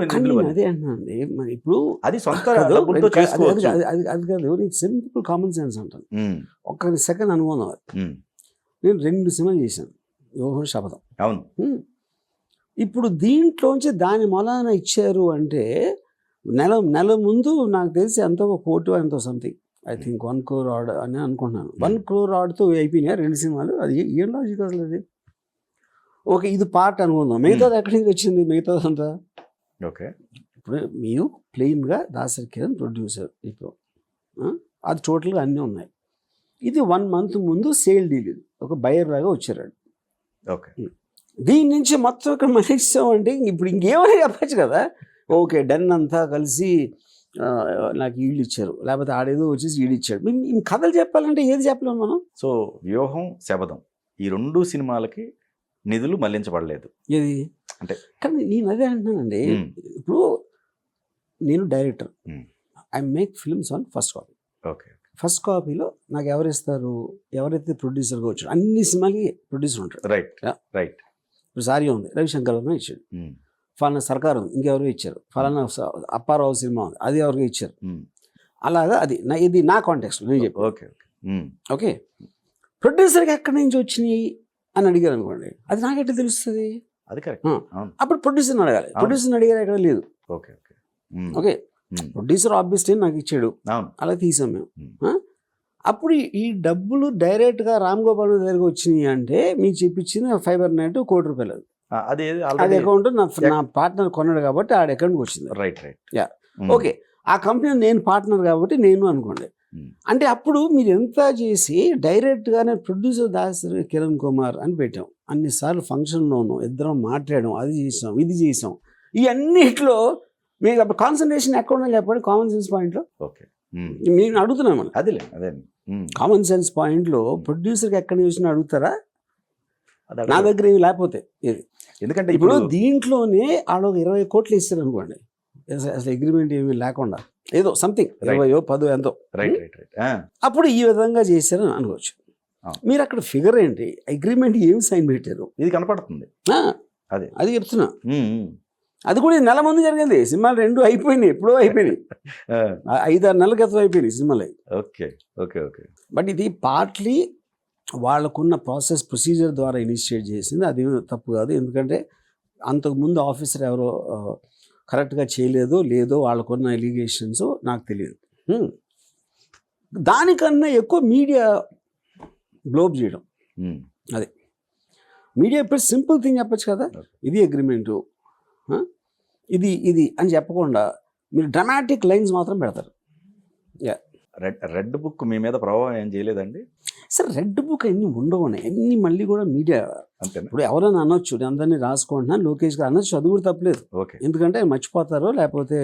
[SPEAKER 2] అదే అంటున్నాండి. మరి ఇప్పుడు
[SPEAKER 1] అది సొంత డబ్బులతో చేసుకోవచ్చు.
[SPEAKER 2] అది కాదు, నీకు సింపుల్ కామన్ సెన్స్ అంటాను. ఒక్క సెకండ్ అనుభవం. నేను 2 సినిమాలు చేశాను, యోహో శపథం.
[SPEAKER 1] అవును.
[SPEAKER 2] ఇప్పుడు దీంట్లోంచి దాని మొలాన ఇచ్చారు అంటే నెల ముందు నాకు తెలిసి ఎంతో 1 కోటి ఎంతో something, I think 1 crore order అని అనుకుంటున్నాను. 1 crore ఆర్డర్తో అయిపోయినాయి 2 సినిమాలు. అది ఏం లాజిక్ అసలు అది? ఓకే, ఇది పార్ట్ అనుకుందాం, మిగతాది ఎక్కడి నుంచి వచ్చింది మిగతాదంతా?
[SPEAKER 1] ఓకే,
[SPEAKER 2] ఇప్పుడు మీరు ప్లెయిన్గా దాసరి కిరణ్ ప్రొడ్యూసర్, ఇప్పుడు అది టోటల్గా అన్నీ ఉన్నాయి. ఇది 1 month ముందు సేల్ డీల్, ఇది ఒక బయర్ లాగా వచ్చారు.
[SPEAKER 1] ఓకే,
[SPEAKER 2] దీని నుంచి మొత్తం ఇక్కడ మనిస్తామంటే ఇప్పుడు ఇంకేమైనా చెప్పచ్చు కదా. ఓకే, డన్ అంతా కలిసి నాకు ఈళ్ళు ఇచ్చారు, లేకపోతే ఆడేదో వచ్చేసి ఈడు ఇచ్చాడు. మేము కథలు చెప్పాలంటే ఏది చెప్పలేము మనం.
[SPEAKER 1] సో వ్యూహం, శపథం ఈ 2 సినిమాలకి నిధులు మళ్లించబడలేదు.
[SPEAKER 2] ఏది అంటే కానీ నేను అదే అంటున్నానండి. ఇప్పుడు నేను director, I make films on first copy.
[SPEAKER 1] Okay,
[SPEAKER 2] first కాపీలో నాకు ఎవరిస్తారు? ఎవరైతే ప్రొడ్యూసర్గా వచ్చాడు, అన్ని సినిమాలకి ప్రొడ్యూసర్ ఉంటాడు.
[SPEAKER 1] Right right.
[SPEAKER 2] ఇప్పుడు సారీ ఉంది, రవిశంకర్ వర్మ ఇచ్చాడు. ఫలానా సర్కారు ఉంది, ఇంకెవరో ఇచ్చారు. ఫలానా అప్పారావు సినిమా ఉంది, అది ఎవరికి ఇచ్చారు. అలాగా అది ఇది నా కాంటెక్స్ట్ నేను చెప్పి.
[SPEAKER 1] ఓకే
[SPEAKER 2] ఓకే, ప్రొడ్యూసర్కి ఎక్కడి నుంచి వచ్చినాయి అని అడిగారు అనుకోండి, అది నాకెట్లా తెలుస్తుంది?
[SPEAKER 1] అది కరెక్ట్.
[SPEAKER 2] అప్పుడు ప్రొడ్యూసర్ని అడగాలి. ప్రొడ్యూసర్ని అడిగారు ఎక్కడ లేదు.
[SPEAKER 1] ఓకే
[SPEAKER 2] ఓకే, ప్రొడ్యూసర్ ఆబ్వియస్లీ నాకు ఇచ్చాడు, అలా తీసాం మేము. అప్పుడు ఈ డబ్బులు డైరెక్ట్గా రామ్ గోపాల్ దగ్గరకు వచ్చినాయి అంటే మీకు చెప్పించింది ఫైబర్ నెట్ 1 కోటి రూపాయలు. అది అకౌంట్ నా పార్ట్నర్ కొన్నాడు కాబట్టి ఆడ అకౌంట్కి వచ్చింది.
[SPEAKER 1] Right right.
[SPEAKER 2] యా, ఓకే, ఆ కంపెనీ నేను పార్ట్నర్ కాబట్టి నేను అనుకోండి. అంటే అప్పుడు మీరు ఎంత చేసి డైరెక్ట్గానే ప్రొడ్యూసర్ దాసరి కిరణ్ కుమార్ అని పెట్టాం. అన్నిసార్లు ఫంక్షన్లో ఉన్నాం, ఇద్దరం మాట్లాడాం, అది చేసాం ఇది చేసాం. ఇవన్నిట్లో మీకు అప్పుడు కాన్సన్ట్రేషన్ ఎక్కడ ఉందని చెప్పండి. కామన్ సెన్స్ పాయింట్లో.
[SPEAKER 1] ఓకే,
[SPEAKER 2] నేను అడుగుతున్నాను మనం.
[SPEAKER 1] అదే
[SPEAKER 2] కామన్ సెన్స్ పాయింట్లో ప్రొడ్యూసర్కి ఎక్కడ చూసినా అడుగుతారా? నా దగ్గర ఏమి లేకపోతే ఇది.
[SPEAKER 1] ఎందుకంటే
[SPEAKER 2] ఇప్పుడు దీంట్లోనే వాళ్ళు 20 కోట్లు ఇస్తారు అనుకోండి, అసలు అగ్రిమెంట్ ఏమీ లేకుండా ఏదో సంథింగ్ 20 10 ఎంతో. అప్పుడు ఈ విధంగా చేశారు అనుకోవచ్చు. మీరు అక్కడ ఫిగర్ ఏంటి, అగ్రిమెంట్ ఏమి సైన్ పెట్టారు,
[SPEAKER 1] ఇది కనపడుతుంది.
[SPEAKER 2] అది చెప్తున్నా. అది కూడా నెల ముందు జరిగింది. సినిమాలు 2 అయిపోయినాయి, ఎప్పుడో అయిపోయినాయి. 5-6 నెలల క్రితం అయిపోయినాయి సినిమాలు.
[SPEAKER 1] Okay okay okay.
[SPEAKER 2] బట్ ఇది పార్ట్లీ వాళ్ళకున్న ప్రొసీజర్ ద్వారా ఇనిషియేట్ చేసింది. అది తప్పు కాదు, ఎందుకంటే అంతకుముందు ఆఫీసర్ ఎవరో కరెక్ట్గా చేయలేదో లేదో వాళ్ళకున్న ఎలిగేషన్స్ నాకు తెలియదు. దానికన్నా ఎక్కువ మీడియా బ్లోబ్ చేయడం. అదే మీడియా ఇప్పుడు సింపుల్ థింగ్ చెప్పచ్చు కదా, ఇది అగ్రిమెంటు, ఇది అని చెప్పకుండా మీరు డ్రమాటిక్ లైన్స్ మాత్రం పెడతారు.
[SPEAKER 1] రెడ్ బుక్ మీ మీద ప్రభావం ఏం చేయలేదండి?
[SPEAKER 2] సార్ రెడ్ బుక్ ఎన్ని ఉండవు, ఎన్ని మళ్ళీ కూడా మీడియా
[SPEAKER 1] అంతేనా?
[SPEAKER 2] ఇప్పుడు ఎవరైనా అనొచ్చు, నేను అందరినీ రాసుకుంటున్నాను, లోకేష్ గారు అనొచ్చు, అది కూడా తప్పలేదు.
[SPEAKER 1] ఓకే,
[SPEAKER 2] ఎందుకంటే మర్చిపోతారో లేకపోతే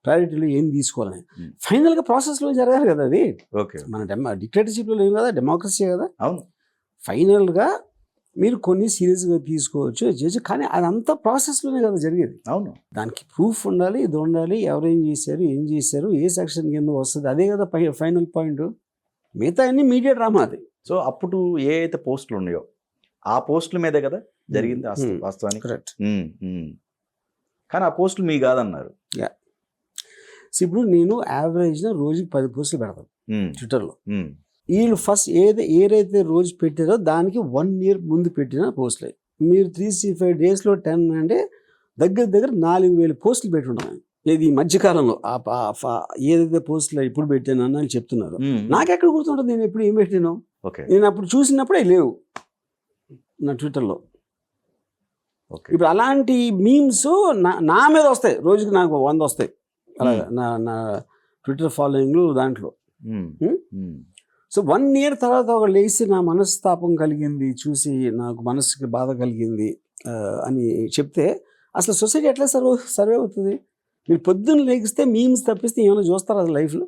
[SPEAKER 2] ప్రయారిటీలో ఏం తీసుకోవాలని. ఫైనల్గా ప్రాసెస్లో జరగాలి కదా అది.
[SPEAKER 1] ఓకే,
[SPEAKER 2] మన డిక్టేటర్షిప్లో లేవు కదా, డెమోక్రసీ కదా.
[SPEAKER 1] అవును.
[SPEAKER 2] ఫైనల్గా మీరు కొన్ని సీరియస్గా తీసుకోవచ్చు చేయొచ్చు, కానీ అదంతా ప్రాసెస్లోనే కదా జరిగేది.
[SPEAKER 1] అవును,
[SPEAKER 2] దానికి ప్రూఫ్ ఉండాలి, ఇది ఉండాలి, ఎవరేం చేశారు, ఏం చేశారు, ఏ సెక్షన్ కింద వస్తుంది, అదే కదా ఫైనల్ పాయింట్. మిగతా అన్ని మీడియా డ్రామా అది.
[SPEAKER 1] సో అప్పుడు ఏ అయితే పోస్టులు ఉన్నాయో ఆ పోస్టుల మీదే కదా జరిగింది వాస్తవానికి.
[SPEAKER 2] కరెక్ట్.
[SPEAKER 1] కానీ ఆ పోస్టులు మీ కాదన్నారు.
[SPEAKER 2] ఇప్పుడు నేను యావరేజ్గా రోజుకి 10 పోస్టులు పెడతాను ట్విట్టర్లో.
[SPEAKER 1] మ్మ్.
[SPEAKER 2] వీళ్ళు ఫస్ట్ ఏదైతే రోజు పెట్టారో దానికి 1 year ముందు పెట్టిన పోస్టులు. మీరు 365 daysలో 10 అంటే దగ్గర 4000 పోస్టులు పెట్టి ఉంటాను. ఇది ఈ మధ్యకాలంలో ఏదైతే పోస్టులు ఇప్పుడు పెట్టాను అని చెప్తున్నారు. నాకెక్కడ గుర్తుంటుంది నేను ఎప్పుడు ఏం పెట్టాను? నేను అప్పుడు చూసినప్పుడే లేవు నా ట్విట్టర్లో. ఇప్పుడు అలాంటి మీమ్స్ నా మీద వస్తాయి, రోజుకి నాకు 100 వస్తాయి అలాగా నా ట్విట్టర్ ఫాలోయింగ్లు దాంట్లో. సో 1 year తర్వాత ఒక లేచి నా మనస్తాపం కలిగింది చూసి నాకు మనసుకి బాధ కలిగింది అని చెప్తే అసలు సొసైటీ ఎట్లా సర్వే అవుతుంది? మీరు పొద్దున్న లేగిస్తే మీమ్స్ తప్పిస్తే ఏమైనా చూస్తారు అసలు లైఫ్లో?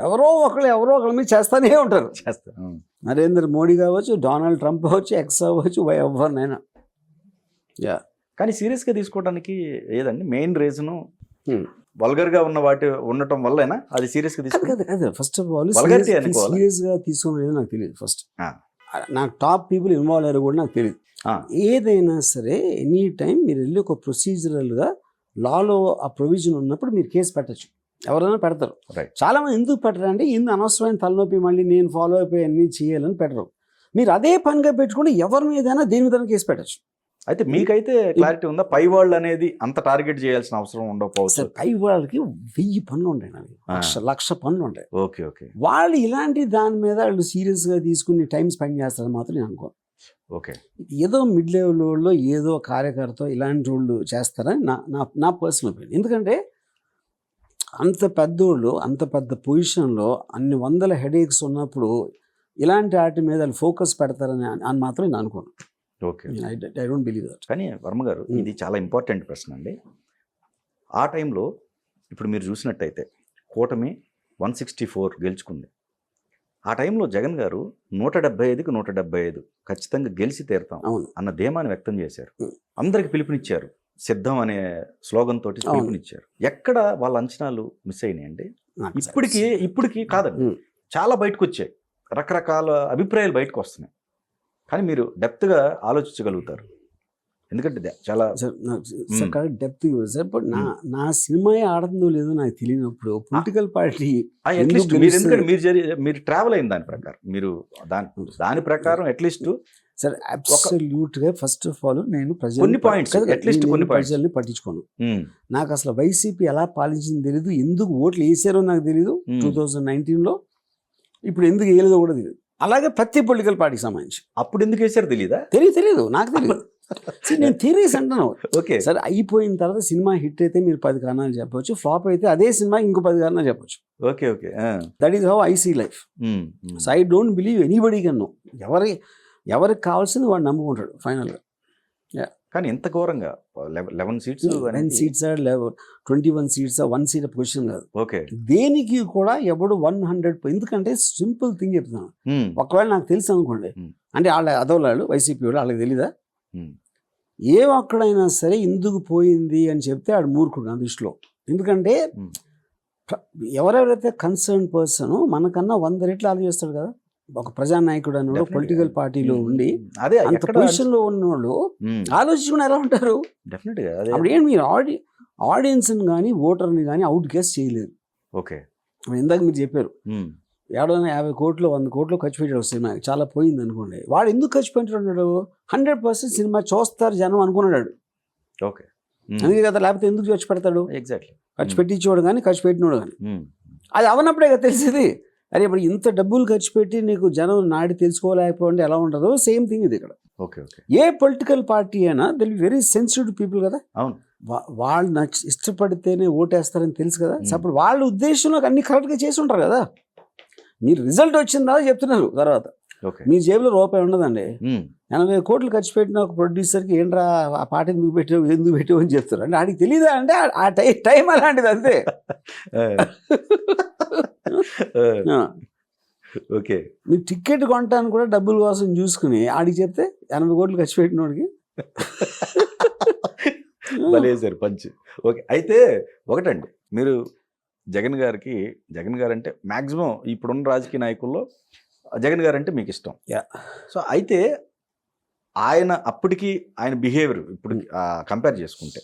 [SPEAKER 2] ఎవరో ఒకళ్ళ మీద చేస్తానే ఉంటారు. నరేంద్ర మోడీ కావచ్చు, డొనాల్డ్ ట్రంప్ కావచ్చు, ఎక్స్ అవ్వచ్చు, ఎవరినైనా.
[SPEAKER 1] కానీ సీరియస్గా తీసుకోవడానికి ఏదండి మెయిన్ రీజను? వల్గర్గా ఉన్న వాటి ఉండటం వల్లేనా అది సీరియస్గా
[SPEAKER 2] తీసుకోవాలి? ఫస్ట్ ఆఫ్ ఆల్
[SPEAKER 1] సీరియస్గా
[SPEAKER 2] తీసుకోవడం నాకు తెలియదు. ఫస్ట్ నాకు టాప్ పీపుల్ ఇన్వాల్వ్ అయ్యారు కూడా నాకు తెలియదు. ఏదైనా సరే ఎనీ టైం మీరు వెళ్ళి ఒక ప్రొసీజరల్గా లాలో ఆ ప్రొవిజన్ ఉన్నప్పుడు మీరు కేసు పెట్టచ్చు, ఎవరైనా పెడతారు. చాలా మంది ఎందుకు పెట్టరు అంటే ఇందు అనవసరమైన తలనొప్పి, మళ్ళీ నేను ఫాలో అయిపోయి అన్నీ చేయాలని పెట్టరు. మీరు అదే పనిగా పెట్టుకుంటే ఎవరి మీదైనా దేని మీద కేసు పెట్టచ్చు.
[SPEAKER 1] అయితే మీకైతే క్లారిటీ ఉందా? పై వాళ్ళు అనేది అంత టార్గెట్ చేయాల్సిన అవసరం ఉండకపోవచ్చు.
[SPEAKER 2] పై వాళ్ళకి 1000 పనులు ఉంటాయి, 1,00,000 పనులు ఉంటాయి.
[SPEAKER 1] ఓకే ఓకే, వాళ్ళు
[SPEAKER 2] ఇలాంటి దాని మీద వాళ్ళు సీరియస్గా తీసుకుని టైం స్పెండ్ చేస్తారని మాత్రం నేను అనుకోను.
[SPEAKER 1] ఓకే,
[SPEAKER 2] ఏదో మిడ్ లెవెల్ వాళ్ళు ఏదో కార్యకర్త ఇలాంటి వాళ్ళు చేస్తారని నా పర్సనల్ ఒపీనియన్. ఎందుకంటే అంత పెద్దోళ్ళు అంత పెద్ద పొజిషన్లో అన్ని వందల హెడేక్స్ ఉన్నప్పుడు ఇలాంటి వాటి మీద వాళ్ళు ఫోకస్ పెడతారని అని మాత్రం నేను అనుకోను.
[SPEAKER 1] Okay,
[SPEAKER 2] I don't believe that.
[SPEAKER 1] కానీ వర్మ గారు ఇది చాలా ఇంపార్టెంట్ ప్రశ్న అండి. ఆ టైంలో ఇప్పుడు మీరు చూసినట్టయితే కూటమి 164 గెలుచుకుంది. ఆ టైంలో జగన్ గారు 175కి 175 ఖచ్చితంగా గెలిచి తీరుతాం అన్న ధీమాన్ని వ్యక్తం చేశారు. అందరికి పిలుపునిచ్చారు, సిద్ధం అనే స్లోగన్ తోటి పిలుపునిచ్చారు. ఎక్కడ వాళ్ళ అంచనాలు మిస్ అయినాయండి? ఇప్పటికి కాదండి, చాలా బయటకు వచ్చాయి, రకరకాల అభిప్రాయాలు బయటకు వస్తున్నాయి. కానీ మీరు డెప్త్గా ఆలోచించగలుగుతారు, ఎందుకంటే చాలా
[SPEAKER 2] డెప్త్ సార్. బట్ నా సినిమా ఆడుతుందో లేదో నాకు తెలియనప్పుడు పొలిటికల్ పార్టీ
[SPEAKER 1] మీరు ట్రావెల్ అయిన దాని ప్రకారం మీరు దాని ప్రకారం అట్లీస్ట్
[SPEAKER 2] సార్ అబ్సల్యూట్గా ఫస్ట్ ఆఫ్ ఆల్ నేను
[SPEAKER 1] కొన్ని
[SPEAKER 2] ప్రజల్ని పట్టించుకోను. నాకు అసలు వైసీపీ ఎలా పాలించింది తెలీదు, ఎందుకు ఓట్లు వేసారో నాకు తెలీదు 2019లో, ఇప్పుడు ఎందుకు వేయలేదో కూడా తెలియదు. అలాగే ప్రతి పొలిటికల్ పార్టీకి సంబంధించి
[SPEAKER 1] అప్పుడు ఎందుకు వేసారు తెలీదా?
[SPEAKER 2] తెలియదు, నాకు తెలియదు. నేను థియరీస్ అంటాను. ఓకే సార్, అయిపోయిన తర్వాత సినిమా హిట్ అయితే మీరు 10 కారణాలు చెప్పవచ్చు, ఫ్లాప్ అయితే అదే సినిమా ఇంకో 10 కారణాలు చెప్పచ్చు.
[SPEAKER 1] Okay okay,
[SPEAKER 2] that is how I see life. So I don't believe anybody can know. ఎవరికి కావాల్సింది వాడు నమ్ముకుంటాడు ఫైనల్గా.
[SPEAKER 1] కానీ ఎంత ఘోరంగా 11 సీట్స్
[SPEAKER 2] 21 సీట్స్ 1 సీట్ పొజిషన్ కాదు.
[SPEAKER 1] ఓకే,
[SPEAKER 2] దేనికి కూడా ఎవడు 100. ఎందుకంటే సింపుల్ థింగ్ చెప్తున్నాను, ఒకవేళ నాకు తెలుసు అనుకోండి, అంటే వాళ్ళ అదోలాళ్ళు వైసీపీ వాళ్ళు వాళ్ళకి తెలీదా? ఏ ఒక్కడైనా సరే ఎందుకు పోయింది అని చెప్తే ఆడు మూర్ఖుడు నా దృష్టిలో. ఎందుకంటే ఎవరెవరైతే కన్సర్న్ పర్సన్ మనకన్నా 100 రెట్లు ఆలోచిస్తాడు కదా. ఒక ప్రజానాయకుడు అన్న పొలిటికల్ పార్టీలో ఉండి అదే అంత పొజిషన్లో ఉన్నోళ్ళు ఆలోచించుకుని ఎలా ఉంటారు?
[SPEAKER 1] డెఫినెట్గా
[SPEAKER 2] అప్పుడు ఏంటి, మీరు ఆడియన్స్ని కానీ ఓటర్ని కానీ అవుట్ గెస్ చేయలేరు.
[SPEAKER 1] ఓకే,
[SPEAKER 2] ఇందాక మీరు చెప్పారు 50 కోట్లు 100 కోట్లు ఖర్చు పెట్టాడు సినిమా, చాలా పోయింది అనుకోండి. వాడు ఎందుకు ఖర్చు పెట్టాడు? 100% సినిమా చూస్తారు జనం అనుకున్నాడు.
[SPEAKER 1] ఓకే,
[SPEAKER 2] అందుకే కదా, లేకపోతే ఎందుకు ఖర్చు పెడతాడు?
[SPEAKER 1] ఎగ్జాక్ట్లీ.
[SPEAKER 2] ఖర్చు పెట్టించేవాడు కానీ ఖర్చు పెట్టినోడు కానీ. అది అవనప్పుడే కదా తెలిసేది. అరే ఇప్పుడు ఇంత డబ్బులు ఖర్చు పెట్టి నీకు జనం నాడి తెలుసుకోలేకపోతే ఎలా ఉంటుందో సేమ్ థింగ్ ఇది ఇక్కడ.
[SPEAKER 1] Okay okay.
[SPEAKER 2] ఏ పొలిటికల్ పార్టీ అయినా they'll be very sensitive people కదా.
[SPEAKER 1] అవును.
[SPEAKER 2] వాళ్ళు ఇష్టపడితేనే ఓటేస్తారని తెలుసు కదా. అప్పుడు వాళ్ళ ఉద్దేశంలో అన్ని కరెక్ట్గా చేసి ఉంటారు కదా. మీరు రిజల్ట్ వచ్చిందా చెప్తున్నారు తర్వాత. మీ జేబులో రూపాయి ఉండదండి. 80 కోట్లు ఖర్చు పెట్టిన ఒక ప్రొడ్యూసర్కి ఏంట్రా ఆ పాట ఎందుకు పెట్టావు అని చెప్తారు. అంటే ఆడికి తెలియదా అంటే ఆ టైం అలాంటిది అంతే.
[SPEAKER 1] ఓకే.
[SPEAKER 2] మీరు టికెట్ కొంటాను కూడా డబ్బుల కోసం చూసుకుని ఆడికి చెప్తే 80 కోట్లు ఖర్చు పెట్టిన వాడికి
[SPEAKER 1] భలేసారు పంచ్. ఓకే. అయితే ఒకటండి, మీరు జగన్ గారు అంటే మ్యాక్సిమం ఇప్పుడున్న రాజకీయ నాయకుల్లో జగన్ గారు అంటే మీకు ఇష్టం. సో అయితే అప్పటికి ఆయన బిహేవియర్ ఇప్పుడు కంపేర్ చేసుకుంటే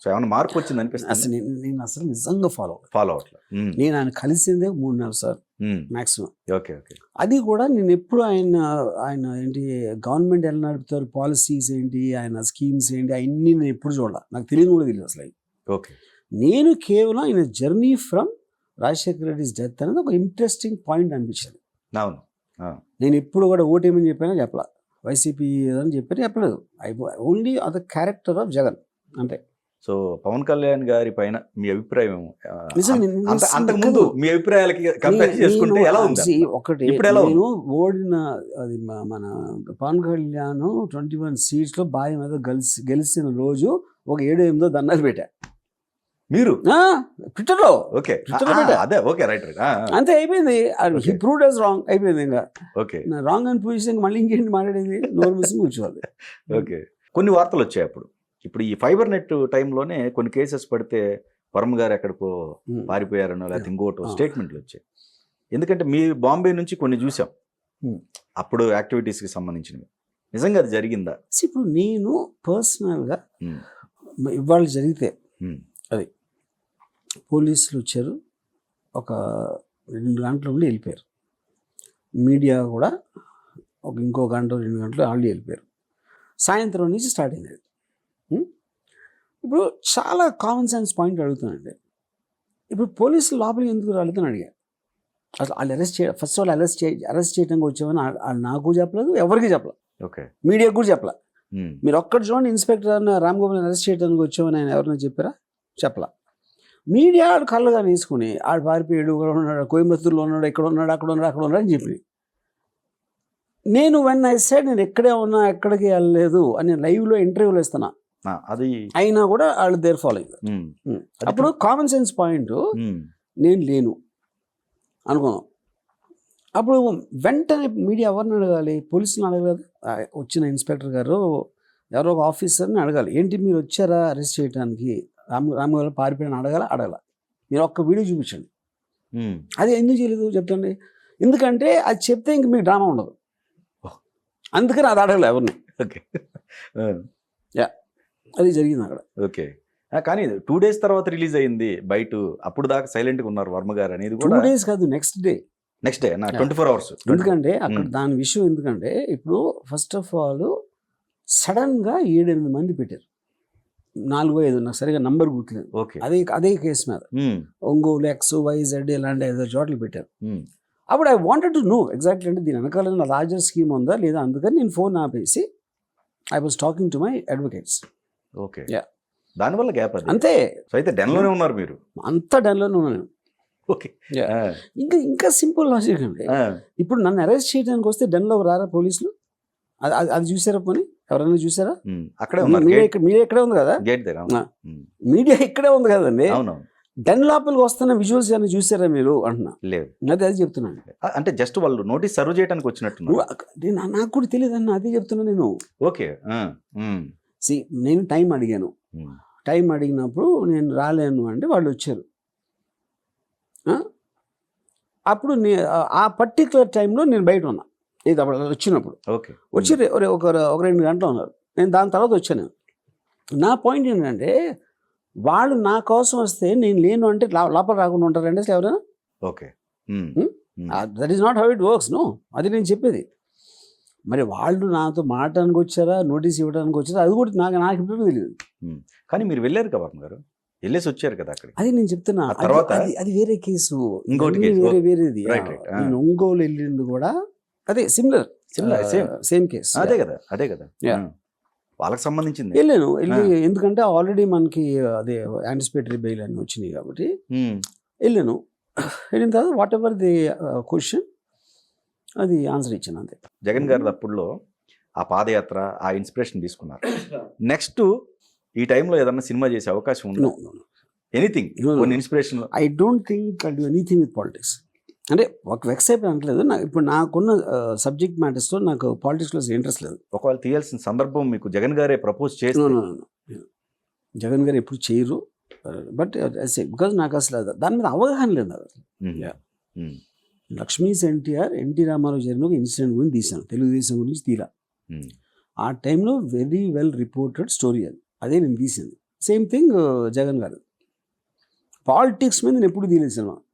[SPEAKER 1] సో ఏమైనా మార్పు వచ్చింది అనిపిస్తుంది?
[SPEAKER 2] నేను అసలు నిజంగా ఫాలో అవట్లేదు. నేను ఆయన కలిసిందే 3 నెలలు సార్ మ్యాక్సిమం.
[SPEAKER 1] Okay okay.
[SPEAKER 2] అది కూడా నేను ఎప్పుడు ఆయన ఏంటి గవర్నమెంట్ ఎలా నడుపుతారు, పాలసీస్ ఏంటి, ఆయన స్కీమ్స్ ఏంటి, అవన్నీ నేను ఎప్పుడు చూడాలి. నాకు తెలియదు కూడా తెలియదు అసలు.
[SPEAKER 1] ఓకే. నేను
[SPEAKER 2] కేవలం ఆయన journey from Rajasekhara Reddy's death అనేది ఒక ఇంట్రెస్టింగ్ పాయింట్ అనిపించింది.
[SPEAKER 1] అవును.
[SPEAKER 2] నేను ఎప్పుడు కూడా ఓటేమని చెప్పానో చెప్పలా, వైసీపీ అని చెప్పలేదు. ఓన్లీ అది క్యారెక్టర్ ఆఫ్ జగన్ అంతే.
[SPEAKER 1] సో పవన్ కళ్యాణ్ గారి పైన మీ అభిప్రాయం అంతకుముందు మీ అభిప్రాయాలకి కంపేర్ చేసుకుంటే ఎలా ఉంది?
[SPEAKER 2] ఒకటి, నేను ఓడిన అది మన పవన్ కళ్యాణ్ 21 సీట్స్లో భార్య మీద గెలిచిన రోజు ఒక 7-8 దండాలు పెట్టా మీరు ట్విట్టర్లో. ఓకే. అదే ఓకే రైట్ రైట్ అంతే అయిపోయింది. హి ప్రూవ్డ్ అస్ రాంగ్ అయిపోయింది. ఇంకా ఓకే రాంగ్ అని పూజిస్తే మళ్ళీ ఇంకేంటి మాట్లాడేది, నోరు మూసి కూర్చోవాలి. ఓకే. కొన్ని వార్తలు వచ్చాయి అప్పుడు. ఇప్పుడు ఈ ఫైబర్ నెట్ టైంలోనే కొన్ని కేసెస్ పడితే వర్మ గారు ఎక్కడికో పారిపోయారనో లేకపోతే ఇంకోటో స్టేట్మెంట్లు వచ్చాయి. ఎందుకంటే మీ బాంబే నుంచి కొన్ని చూసాం అప్పుడు యాక్టివిటీస్కి సంబంధించినవి. నిజంగా అది జరిగిందా? ఇప్పుడు నేను పర్సనల్గా ఇవాళ జరిగితే అది పోలీసులు వచ్చారు, ఒక 2 గంటల ఉండి వెళ్ళిపోయారు. మీడియా కూడా ఇంకో గంట 2 గంటలు ఆల్రెడీ వెళ్ళిపోయారు. సాయంత్రం నుంచి స్టార్ట్ అయింది. ఇప్పుడు చాలా కామన్ సెన్స్ పాయింట్ అడుగుతానండి. ఇప్పుడు పోలీసులు లోపలికి ఎందుకు రాలేదని అడిగారు. అసలు వాళ్ళు ఫస్ట్ ఆల్ అరెస్ట్ చేయడానికి వచ్చామని నాకు చెప్పలేదు, ఎవరికి చెప్పలేదు. ఓకే. మీడియాకు కూడా చెప్పలే. మీరు ఒక్కటి చూడండి, ఇన్స్పెక్టర్ రామ్ గోపాల్ అరెస్ట్ చేయడానికి వచ్చామని ఆయన ఎవరైనా చెప్పారా? చెప్పలా. మీడియా ఆడు కళ్ళగా తీసుకుని ఆడు పారిపోయాడు, ఉన్నాడు, కోయంబత్తూరులో ఉన్నాడు, ఇక్కడ ఉన్నాడు, అక్కడ ఉన్నాడు అని చెప్పి, నేను వెన్ ఐ సెడ్ నేను ఎక్కడే ఉన్నా, ఎక్కడికి వెళ్ళలేదు అని లైవ్లో ఇంటర్వ్యూలో ఇస్తున్నా. అది అయినా కూడా వాళ్ళు దేర్ ఫాలోయింగ్. అప్పుడు కామన్ సెన్స్ పాయింట్ నేను లేను అనుకున్నాం. అప్పుడు వెంటనే మీడియా ఎవరిని అడగాలి? పోలీసులను అడగలేదు. వచ్చిన ఇన్స్పెక్టర్ గారు ఎవరో ఒక ఆఫీసర్ని అడగాలి, ఏంటి మీరు వచ్చారా అరెస్ట్ చేయడానికి, రామ్ గారు పారిపోయిన అడగాల. మీరు ఒక్క వీడియో చూపించండి. అది ఎందుకు చేయలేదు చెప్తండి. ఎందుకంటే అది చెప్తే ఇంక మీకు డ్రామా ఉండదు, అందుకని అది అడగలేదు ఎవరిని. ఓకే. అది జరిగింది అక్కడ. ఓకే. కానీ 2 days తర్వాత రిలీజ్ అయింది బయట. అప్పుడు దాకా సైలెంట్గా ఉన్నారు వర్మ గారు అనేది కూడా. 2 days కాదు, నెక్స్ట్ డే 24 hours. ఎందుకంటే అక్కడ దాని విషయం ఎందుకంటే ఇప్పుడు ఫస్ట్ ఆఫ్ ఆల్ సడన్గా 7-8 మంది పెట్టారు, 4-5 నాకు సరిగా నంబర్ గుర్తులేదు. ఓకే. అదే కేసు మీద ఒంగోలు XYZ ఇలాంటి 5 చోట్ల పెట్టారు. అప్పుడు I wanted to know exactly అంటే దీని వెనకాల లార్జర్ స్కీమ్ ఉందా లేదా. అందుకని నేను ఫోన్ ఆపేసి I was talking to my advocates. Okay. దానివల్ల గ్యాప్ అంతే. సో అయితే డెన్లోనే ఉన్నారు మీరు? అంతా డెన్లోనే ఉన్నాను. ఓకే. ఇంకా సింపుల్ లాజిక్ అండి. ఇప్పుడు నన్ను అరెస్ట్ చేయడానికి వస్తే డెన్లో రారా పోలీసులు? అది చూసారా? పోనీ ఎవరైనా చూసారా? అక్కడే మీడియా ఇక్కడే ఉంది కదా, మీడియా ఇక్కడే ఉంది కదండి. డెన్ లోపలికి వస్తున్న విజువల్స్ అని చూసారా మీరు అంటున్నా? లేదు. అది చెప్తున్నాను. అంటే జస్ట్ వాళ్ళు నోటీస్ సర్వ్ చేయడానికి వచ్చినట్టు నాకు కూడా తెలియదు అన్న, అదే చెప్తున్నా నేను. ఓకే. నేను టైం అడిగాను. టైం అడిగినప్పుడు నేను రాలేను అంటే వాళ్ళు వచ్చారు. అప్పుడు ఆ పర్టికులర్ టైంలో నేను బయట ఉన్నా, ఇది అప్పుడు వచ్చినప్పుడు. ఓకే. వచ్చి ఒక 2 గంటలు ఉన్నారు. నేను దాని తర్వాత వచ్చాను. నా పాయింట్ ఏంటంటే వాళ్ళు నా కోసం వస్తే నేను లేను అంటే లోపల రాకుండా ఉంటారంటే అసలు ఎవరైనా? Okay. That is not how it works. No, అది నేను చెప్పేది. మరి వాళ్ళు నాతో మాట్లాడడానికి వచ్చారా, నోటీస్ ఇవ్వడానికి వచ్చారా, అది కూడా నాకు ఇప్పుడు తెలియదు.
[SPEAKER 1] కానీ మీరు వెళ్ళారు కదా వర్మ గారు, వెళ్ళేసి వచ్చారు కదా అక్కడికి.
[SPEAKER 2] అది నేను చెప్తున్నా,
[SPEAKER 1] ఆ తర్వాత
[SPEAKER 2] అది వేరే కేసు,
[SPEAKER 1] ఇంకోటి
[SPEAKER 2] అన్నీ
[SPEAKER 1] కేసు.
[SPEAKER 2] వేరేది.
[SPEAKER 1] Right, right.
[SPEAKER 2] నేను ఒంగోలు వెళ్ళింది కూడా అదే సిమిలర్ సేమ్ కేసు.
[SPEAKER 1] అదే కదా
[SPEAKER 2] Yeah.
[SPEAKER 1] వాళ్ళకి సంబంధించింది.
[SPEAKER 2] వెళ్ళాను, ఎందుకంటే ఆల్రెడీ మనకి అదే యాంటిసిపేటరీ బెయిల్ అని వచ్చినాయి కాబట్టి వెళ్ళాను. వెళ్ళిన తర్వాత వాట్ ఎవర్ ది క్వశ్చన్ అది ఆన్సర్ ఇచ్చాను అంతే.
[SPEAKER 1] జగన్ గారు అప్పుడులో ఆ పాదయాత్ర, ఆ ఇన్స్పిరేషన్ తీసుకున్నారు. నెక్స్ట్ ఈ టైంలో ఏదన్నా సినిమా చేసే అవకాశం ఉంది? ఎనీథింగ్, కొన్ని inspiration.
[SPEAKER 2] I don't think I do anything with politics. అంటే ఒక వెక్స్ అయిపోయి అనట్లేదు, ఇప్పుడు నాకున్న సబ్జెక్ట్ మ్యాటర్స్తో నాకు పాలిటిక్స్లో ఇంట్రెస్ట్ లేదు.
[SPEAKER 1] ఒకవేళ తీయాల్సిన సందర్భం మీకు జగన్ గారే ప్రపోజ్ చేసి,
[SPEAKER 2] జగన్ గారు ఎప్పుడు చేయరు, బట్ బికాజ్ నాకు అసలు దాని మీద అవగాహన లేదు. లక్ష్మీస్ ఎన్టీ రామారావు జరిగిన ఒక ఇన్సిడెంట్ గురించి తీశాను, తెలుగుదేశం గురించి తీరా. ఆ టైంలో వెరీ వెల్ రిపోర్టెడ్ స్టోరీ అదే నేను తీసింది. సేమ్ థింగ్ జగన్ గారు. పాలిటిక్స్ మీద నేను ఎప్పుడు తీయలేదు సినిమా.